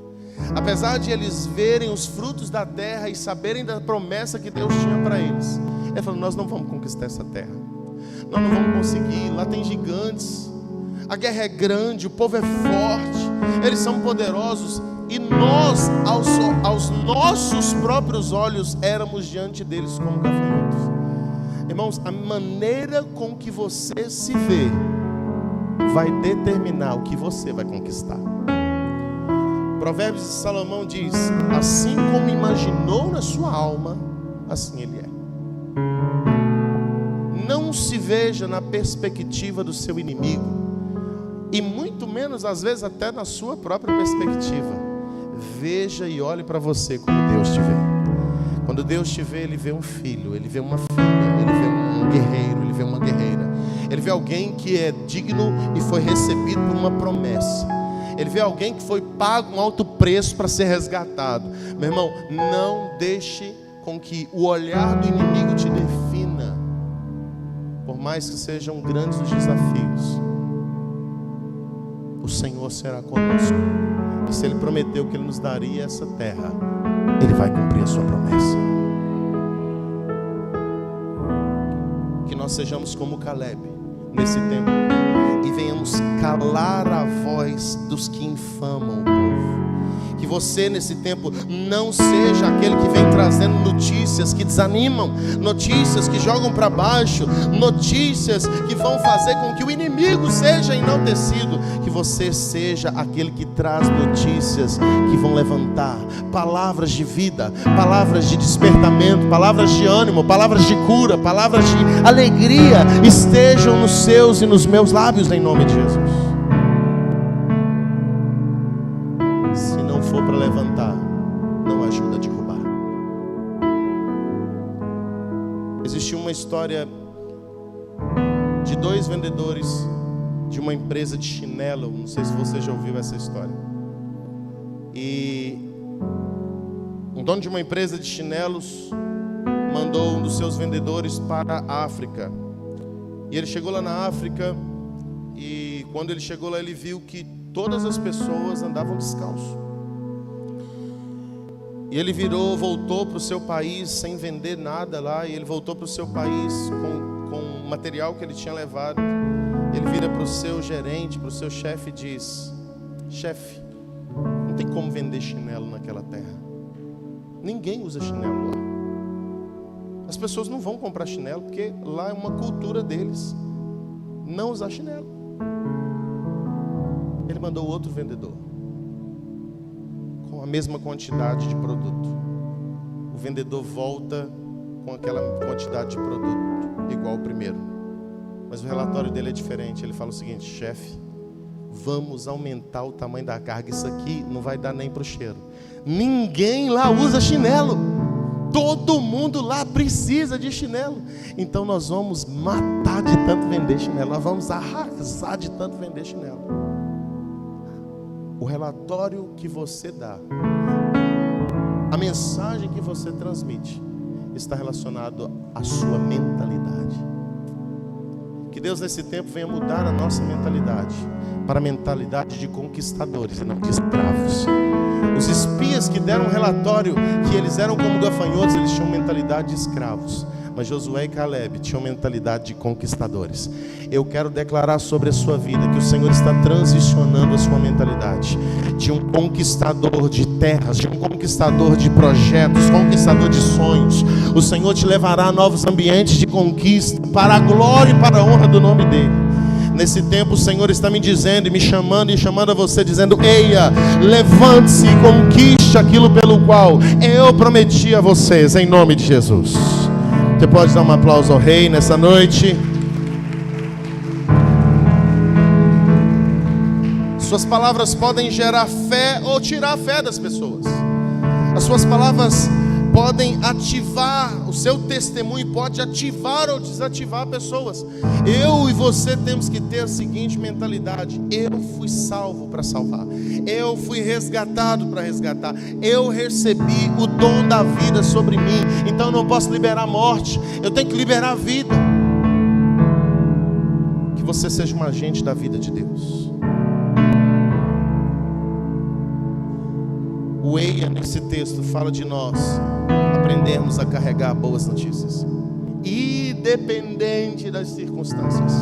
Apesar de eles verem os frutos da terra e saberem da promessa que Deus tinha para eles, eles falaram: nós não vamos conquistar essa terra, nós não vamos conseguir, lá tem gigantes, a guerra é grande, o povo é forte, eles são poderosos, e nós, aos nossos próprios olhos, éramos diante deles como gafanhotos. Irmãos, a maneira com que você se vê vai determinar o que você vai conquistar. Provérbios de Salomão diz: assim como imaginou na sua alma, assim ele é. Não se veja na perspectiva do seu inimigo, e muito menos às vezes até na sua própria perspectiva. Veja e olhe para você como Deus te vê. Quando Deus te vê, Ele vê um filho, Ele vê uma filha, Ele vê um guerreiro, Ele vê uma guerreira. Ele vê alguém que é digno e foi recebido por uma promessa. Ele vê alguém que foi pago um alto preço para ser resgatado. Meu irmão, não deixe com que o olhar do inimigo te defina. Por mais que sejam grandes os desafios, o Senhor será conosco. E se Ele prometeu que Ele nos daria essa terra, Ele vai cumprir a sua promessa. Que nós sejamos como Caleb nesse tempo e venhamos calar a voz dos que infamam o povo. Que você nesse tempo não seja aquele que vem trazendo notícias que desanimam, notícias que jogam para baixo, notícias que vão fazer com que o inimigo seja enaltecido. Que você seja aquele que traz notícias que vão levantar palavras de vida, palavras de despertamento, palavras de ânimo, palavras de cura, palavras de alegria estejam nos seus e nos meus lábios, em nome de Jesus. Para levantar, não ajuda a derrubar. Existe uma história de dois vendedores de uma empresa de chinelo. Não sei se você já ouviu essa história. E um dono de uma empresa de chinelos mandou um dos seus vendedores para a África. E ele chegou lá na África, e quando ele chegou lá, ele viu que todas as pessoas andavam descalços. E ele voltou para o seu país sem vender nada lá. E ele voltou para o seu país com o material que ele tinha levado. Ele vira para o seu gerente, para o seu chefe e diz: chefe, não tem como vender chinelo naquela terra. Ninguém usa chinelo lá. As pessoas não vão comprar chinelo porque lá é uma cultura deles não usar chinelo. Ele mandou outro vendedor a mesma quantidade de produto. O vendedor volta com aquela quantidade de produto igual ao primeiro, mas o relatório dele é diferente. Ele fala o seguinte: chefe, vamos aumentar o tamanho da carga. Isso aqui não vai dar nem para o cheiro. Ninguém lá usa chinelo. Todo mundo lá precisa de chinelo. Então nós vamos matar de tanto vender chinelo. Nós vamos arrasar de tanto vender chinelo. O relatório que você dá, a mensagem que você transmite, está relacionado à sua mentalidade. Que Deus nesse tempo venha mudar a nossa mentalidade para a mentalidade de conquistadores e não de escravos. Os espias que deram um relatório que eles eram como gafanhotos, eles tinham mentalidade de escravos. Mas Josué e Caleb tinham mentalidade de conquistadores. Eu quero declarar sobre a sua vida que o Senhor está transicionando a sua mentalidade de um conquistador de terras, de um conquistador de projetos, conquistador de sonhos. O Senhor te levará a novos ambientes de conquista para a glória e para a honra do nome dEle. Nesse tempo o Senhor está me dizendo e me chamando e chamando a você, dizendo: eia, levante-se e conquiste aquilo pelo qual eu prometi a vocês, em nome de Jesus. Você pode dar um aplauso ao Rei nessa noite. Suas palavras podem gerar fé ou tirar a fé das pessoas. As suas palavras podem ativar, o seu testemunho pode ativar ou desativar pessoas. Eu e você temos que ter a seguinte mentalidade: eu fui salvo para salvar, eu fui resgatado para resgatar, eu recebi o dom da vida sobre mim, então eu não posso liberar a morte, eu tenho que liberar a vida. Que você seja um agente da vida de Deus. O Eia nesse texto fala de nós aprendermos a carregar boas notícias, independente das circunstâncias,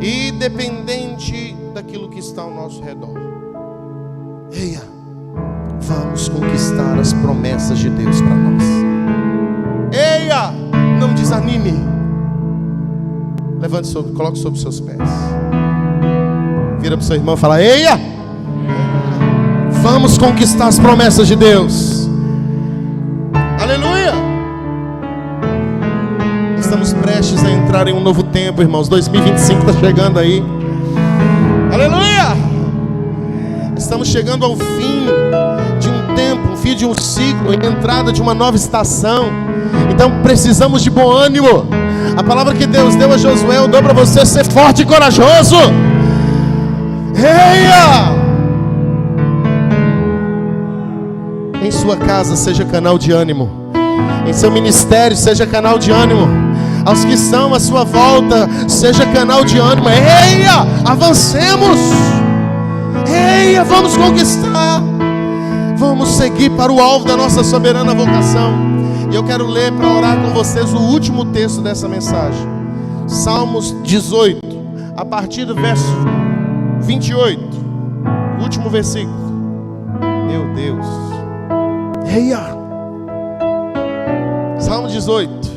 independente daquilo que está ao nosso redor. Eia, vamos conquistar as promessas de Deus para nós. Eia, não desanime. Levante sobre, coloque sobre os seus pés. Vira para o seu irmão e fala: Eia, vamos conquistar as promessas de Deus. Aleluia. Estamos prestes a entrar em um novo tempo, irmãos. 2025 está chegando aí. Aleluia. Estamos chegando ao fim de um tempo, um fim de um ciclo, entrada de uma nova estação. Então precisamos de bom ânimo. A palavra que Deus deu a Josué, eu dou para você: ser forte e corajoso. Eia! Em sua casa, seja canal de ânimo. Em seu ministério, seja canal de ânimo. Aos que estão à sua volta, seja canal de ânimo. Eia, avancemos. Eia, vamos conquistar. Vamos seguir para o alvo da nossa soberana vocação. E eu quero ler para orar com vocês o último texto dessa mensagem. Salmos 18, a partir do verso 28. Último versículo. Meu Deus. Eia! Salmo 18.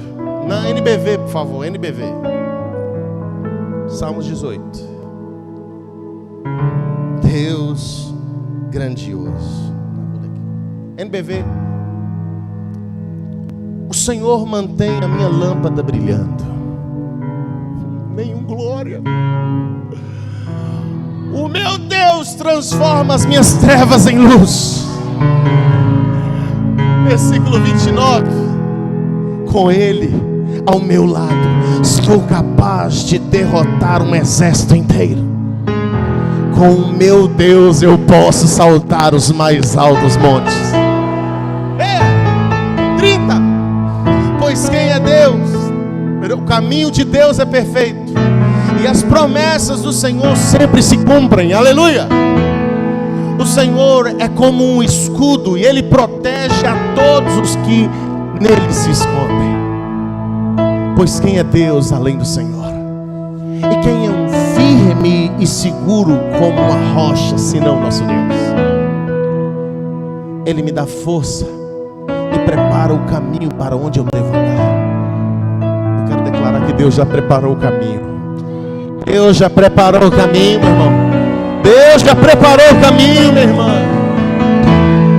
Na NBV, por favor, NBV. Salmo 18. Deus grandioso. NBV. O Senhor mantém a minha lâmpada brilhando. Nenhum glória. O meu Deus transforma as minhas trevas em luz. Versículo 29. Com Ele ao meu lado, sou capaz de derrotar um exército inteiro. Com o meu Deus eu posso saltar os mais altos montes. 30. Pois quem é Deus? O caminho de Deus é perfeito, e as promessas do Senhor sempre se cumprem. Aleluia. O Senhor é como um escudo, e Ele protege a todos os que nele se escondem. Pois quem é Deus além do Senhor? E quem é um firme e seguro como uma rocha, senão nosso Deus? Ele me dá força e prepara o caminho para onde eu devo andar. Eu quero declarar que Deus já preparou o caminho. Deus já preparou o caminho, meu irmão. Deus já preparou o caminho, minha irmã.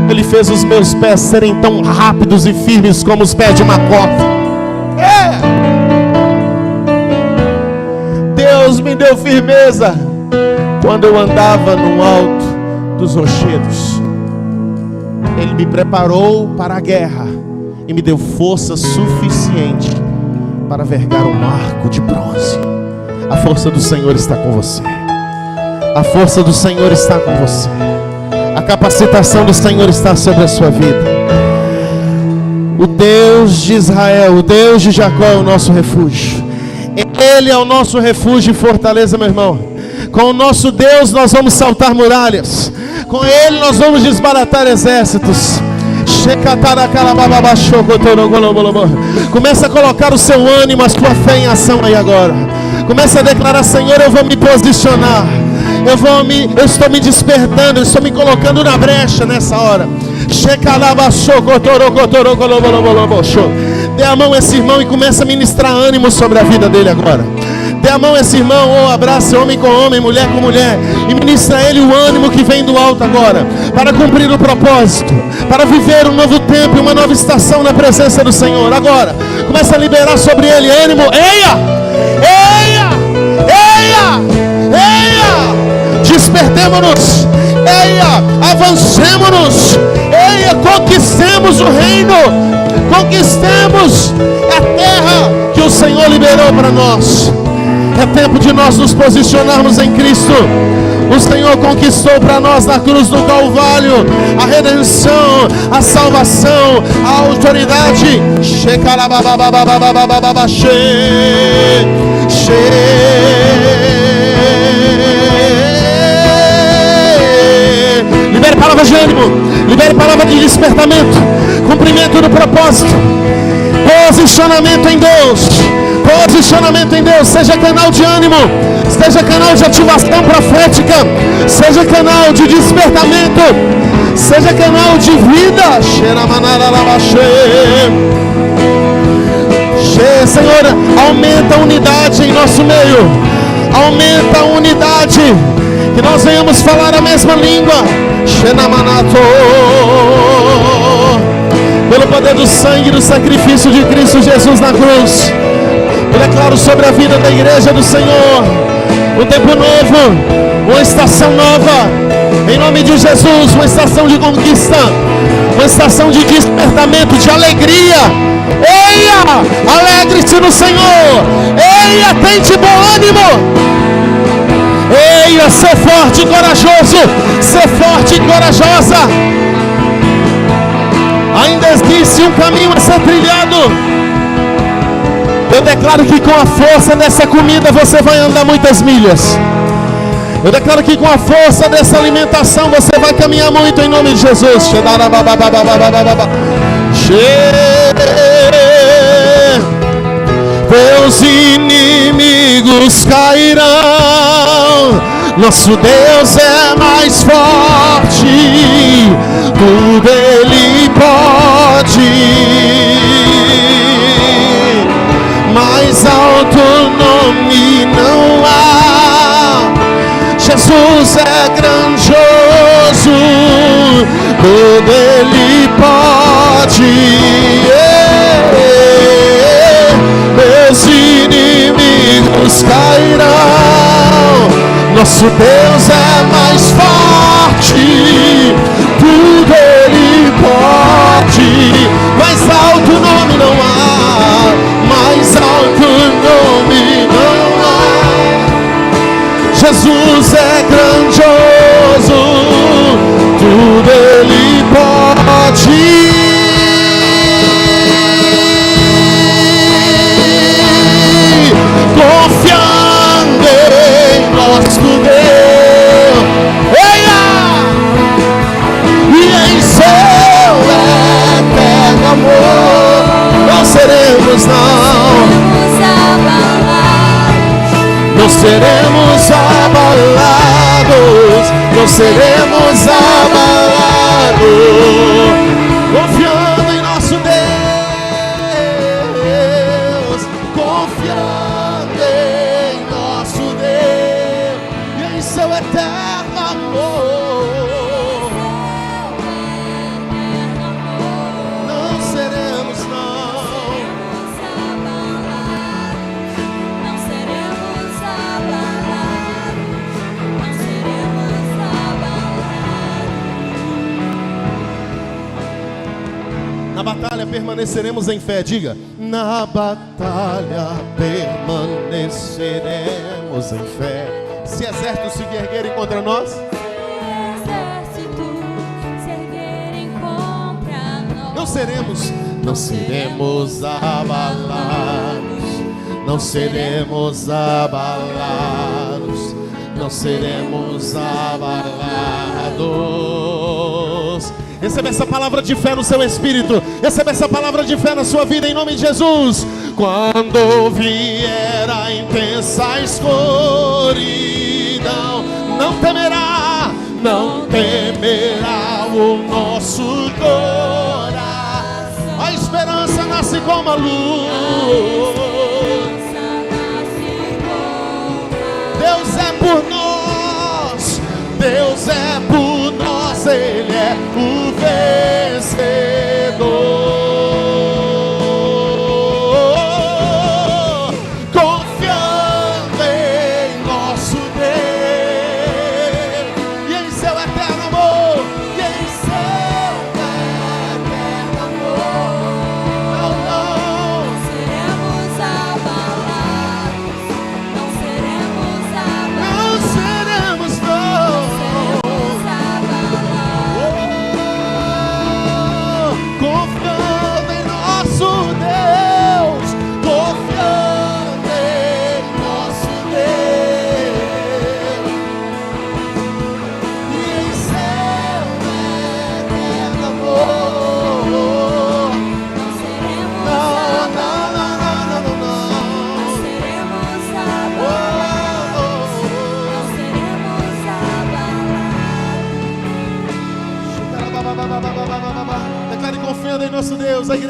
Ele fez os meus pés serem tão rápidos e firmes como os pés de uma cobra. Deus me deu firmeza quando eu andava no alto dos rochedos. Ele me preparou para a guerra e me deu força suficiente para vergar um arco de bronze. A força do Senhor está com você. A força do Senhor está com você. A capacitação do Senhor está sobre a sua vida. O Deus de Israel, o Deus de Jacó é o nosso refúgio. Ele é o nosso refúgio e fortaleza, meu irmão. Com o nosso Deus nós vamos saltar muralhas. Com Ele nós vamos desbaratar exércitos. Começa a colocar o seu ânimo, a sua fé em ação aí agora. Começa a declarar: Senhor, eu vou me posicionar. Eu estou me despertando, eu estou me colocando na brecha nessa hora. Dê a mão a esse irmão e começa a ministrar ânimo sobre a vida dele agora. Dê a mão a esse irmão, ou abrace homem com homem, mulher com mulher, e ministra a ele o ânimo que vem do alto agora, para cumprir o propósito, para viver um novo tempo e uma nova estação na presença do Senhor. Agora, começa a liberar sobre ele ânimo. Eia! Eia! Eia! Eia! Despertemo-nos! Eia! Avancemos-nos! Eia! Conquistemos o reino! Conquistemos a terra que o Senhor liberou para nós. É tempo de nós nos posicionarmos em Cristo. O Senhor conquistou para nós na cruz do Calvário a redenção, a salvação, a autoridade. Libere palavras de ânimo, libere palavra de despertamento, cumprimento do propósito, posicionamento em Deus. Posicionamento em Deus. Seja canal de ânimo, seja canal de ativação profética, seja canal de despertamento, seja canal de vida. Senhor, aumenta a unidade em nosso meio, aumenta a unidade, que nós venhamos falar a mesma língua. Pelo poder do sangue e do sacrifício de Cristo Jesus na cruz, eu declaro sobre a vida da igreja do Senhor um tempo novo, uma estação nova, em nome de Jesus, uma estação de conquista, uma estação de despertamento, de alegria. Eia, alegre-se no Senhor. Eia, tente bom ânimo. Eia, ser forte e corajoso, ser forte e corajosa. Ainda existe um caminho a ser trilhado. Eu declaro que com a força dessa comida você vai andar muitas milhas. Eu declaro que com a força dessa alimentação você vai caminhar muito em nome de Jesus. Teus inimigos cairão. Nosso Deus é mais forte. Tudo Ele pode. Mais alto nome não há. Jesus é grandioso, tudo Ele pode. Meus inimigos cairão. Nosso Deus é mais forte, tudo Ele pode. Mais alto nome não há, mais alto nome não há. Jesus é grandioso, tudo Ele pode. Confiando em nosso Deus, e em seu eterno amor, não seremos não seremos abalados, não seremos abalados, confiando em nosso Deus, confiando em nosso Deus e em seu eterno amor, não seremos Na batalha permaneceremos em fé. Diga: na batalha permaneceremos em fé. Se exércitos se erguerem contra nós, não seremos abalados, não seremos abalados, não seremos abalados. Receba essa palavra de fé no seu espírito. Receba essa palavra de fé na sua vida em nome de Jesus. Quando vier a intensa escuridão, não temerá, não temerá o nosso coração. A esperança nasce como a luz.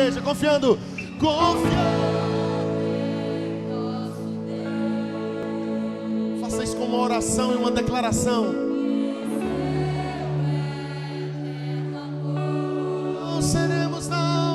igreja, confiando. Faça isso como uma oração e uma declaração. Não seremos, não.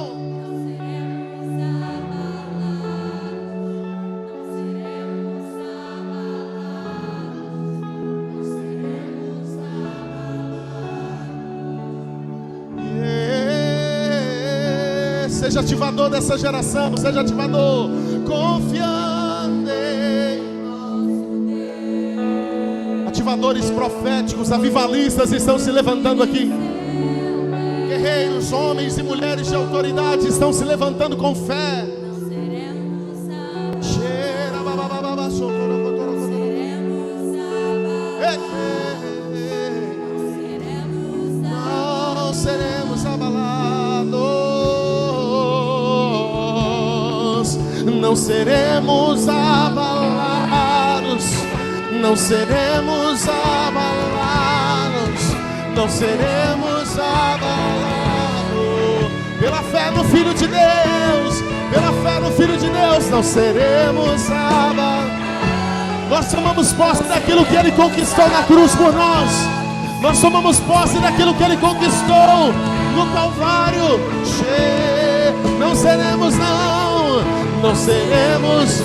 Seja ativador dessa geração, seja ativador, confiando em nós. Ativadores proféticos, avivalistas estão se levantando aqui. Guerreiros, homens e mulheres de autoridade estão se levantando com fé. Não seremos abalados. Não seremos abalados, não seremos abalados, não seremos abalados. Pela fé no Filho de Deus, pela fé no Filho de Deus, não seremos abalados. Nós tomamos posse daquilo que Ele conquistou na cruz por nós. Nós tomamos posse daquilo que Ele conquistou no Calvário. Não seremos, não. Não seremos.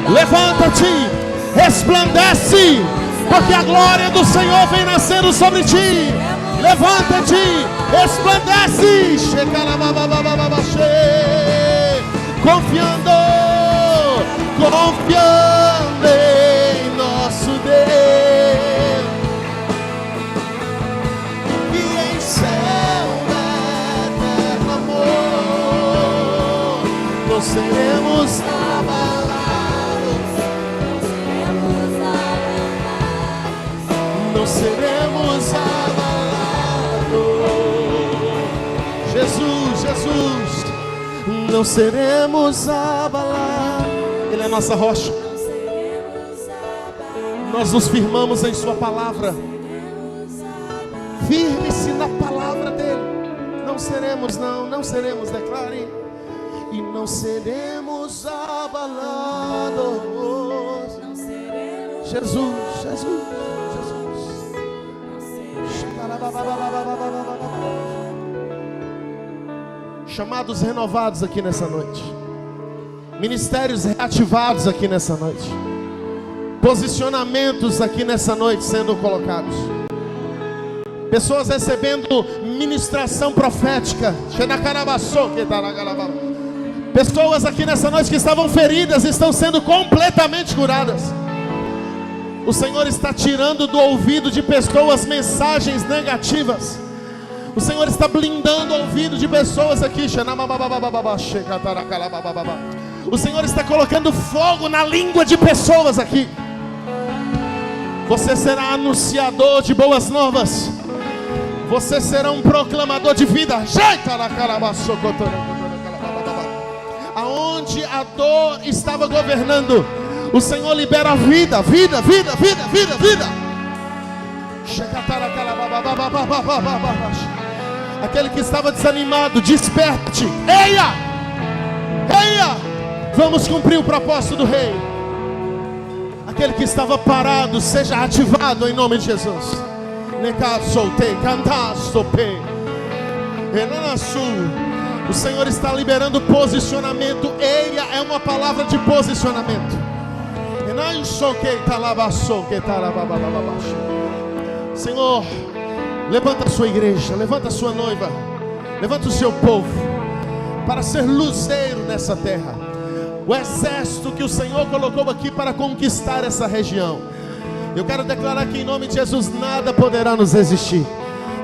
Levanta-te, resplandece, porque a glória do Senhor vem nascendo sobre ti. Levanta-te, resplandece, confiando, confiando em nosso Deus, e em céu eterno amor, não seremos abalados, não seremos abalados. Jesus, Jesus, não seremos abalados. Ele é a nossa rocha. Nós nos firmamos em sua palavra. Firme-se na palavra dele. Não seremos, não, não seremos, declare. E não seremos abalados. Jesus, Jesus, Jesus. Chamados renovados aqui nessa noite. Ministérios reativados aqui nessa noite. Posicionamentos aqui nessa noite sendo colocados. Pessoas recebendo ministração profética. Pessoas aqui nessa noite que estavam feridas estão sendo completamente curadas. O Senhor está tirando do ouvido de pessoas mensagens negativas. O Senhor está blindando o ouvido de pessoas aqui. O Senhor está colocando fogo na língua de pessoas aqui. Você será anunciador de boas novas. Você será um proclamador de vida. Aonde a dor estava governando, o Senhor libera vida, vida, vida, vida, vida, vida. Aquele que estava desanimado, desperte. Eia! Eia! Vamos cumprir o propósito do Rei. Aquele que estava parado, seja ativado em nome de Jesus. O Senhor está liberando posicionamento. Eia é uma palavra de posicionamento. Senhor, levanta a sua igreja, levanta a sua noiva, levanta o seu povo para ser luzeiro nessa terra. O exército que o Senhor colocou aqui para conquistar essa região. Eu quero declarar que em nome de Jesus nada poderá nos resistir.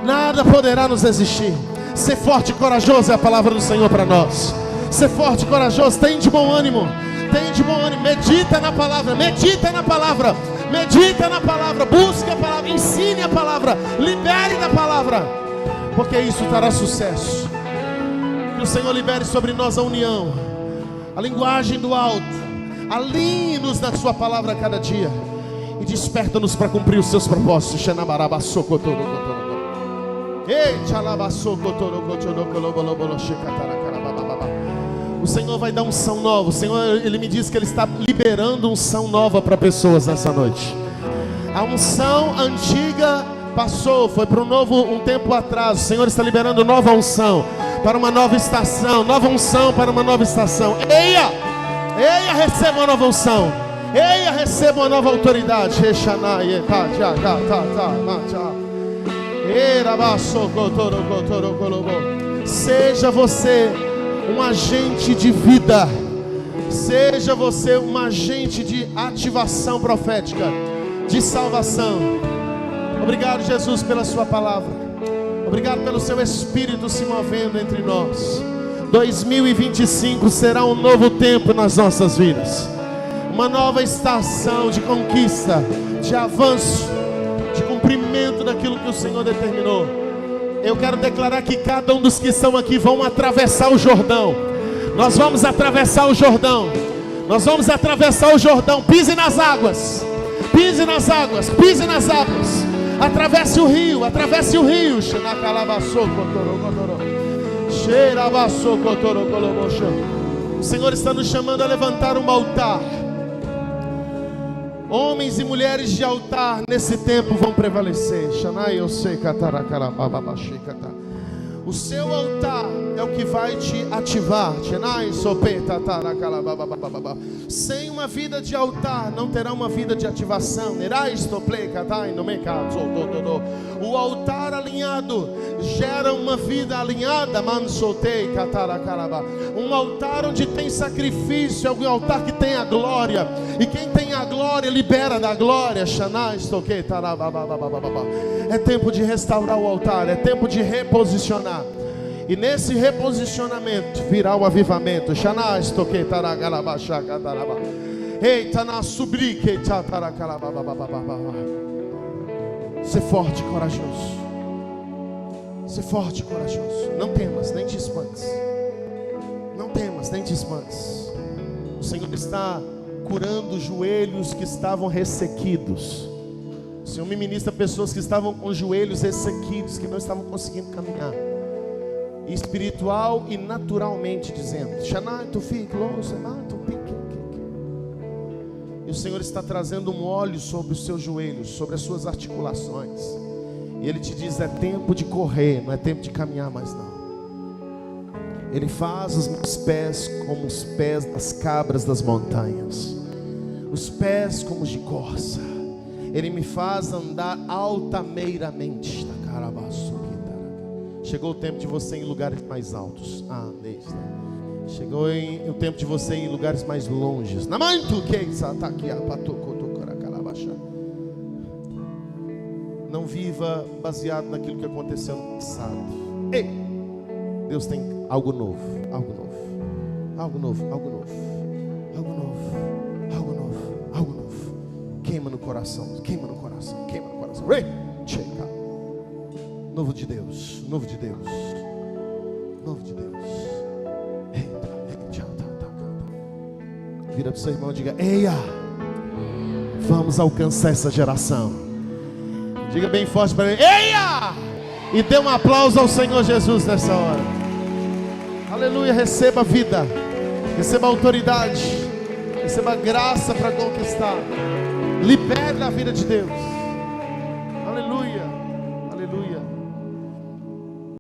Nada poderá nos resistir. Ser forte e corajoso é a palavra do Senhor para nós. Ser forte e corajoso, tem de bom ânimo. Tem de bom ânimo, medita na palavra, medita na palavra, medita na palavra, busque a palavra, ensine a palavra, libere da palavra, porque isso trará sucesso. Que o Senhor libere sobre nós a união, a linguagem do alto. Alinhe-nos na sua palavra a cada dia e desperta-nos para cumprir os seus propósitos. O Senhor vai dar unção nova. O Senhor, Ele me diz que Ele está liberando unção nova para pessoas nessa noite. A unção antiga passou, foi para um novo, um tempo atrás. O Senhor está liberando nova unção para uma nova estação. Nova unção para uma nova estação. Eia, eia, receba uma nova unção. Eia, receba uma nova autoridade. Seja você um agente de vida. Seja você um agente de ativação profética, de salvação. Obrigado, Jesus, pela sua palavra. Obrigado pelo seu Espírito se movendo entre nós. 2025 será um novo tempo nas nossas vidas. Uma nova estação de conquista, de avanço, de cumprimento daquilo que o Senhor determinou. Eu quero declarar que cada um dos que estão aqui vão atravessar o Jordão. Nós vamos atravessar o Jordão. Nós vamos atravessar o Jordão. Pise nas águas. Pise nas águas. Pise nas águas. Atravesse o rio. Atravesse o rio. O Senhor está nos chamando a levantar um altar. Homens e mulheres de altar nesse tempo vão prevalecer. O seu altar é o que vai te ativar. Sem uma vida de altar não terá uma vida de ativação. O altar alinhado gera uma vida alinhada. Um altar onde tem sacrifício é um altar que tem a glória. E quem tem a glória libera da glória. É tempo de restaurar o altar. É tempo de reposicionar. E nesse reposicionamento virá o avivamento. Ser forte e corajoso. Ser forte e corajoso. Não temas, nem te espantes. Não temas, nem te espantes. O Senhor está curando joelhos que estavam ressequidos. O Senhor me ministra pessoas que estavam com joelhos ressequidos, que não estavam conseguindo caminhar, espiritual e naturalmente dizendo. E o Senhor está trazendo um óleo sobre os seus joelhos, sobre as suas articulações. E Ele te diz: é tempo de correr, não é tempo de caminhar mais não. Ele faz os meus pés como os pés das cabras das montanhas, os pés como os de corça. Ele me faz andar altaneiramente. Chegou o tempo de você ir em lugares mais altos. Chegou o tempo de você ir em lugares mais longes. Não viva baseado naquilo que aconteceu no passado. Ei, Deus tem algo novo, algo novo, algo novo, algo novo, algo novo, algo novo, algo novo. Queima no coração, queima no coração, queima no coração. Chega. Novo de Deus, novo de Deus, novo de Deus. Vira para o seu irmão e diga: eia, vamos alcançar essa geração. Diga bem forte para ele: eia! E dê um aplauso ao Senhor Jesus nessa hora. Aleluia. Receba vida, receba autoridade, receba graça para conquistar. Libere a vida de Deus.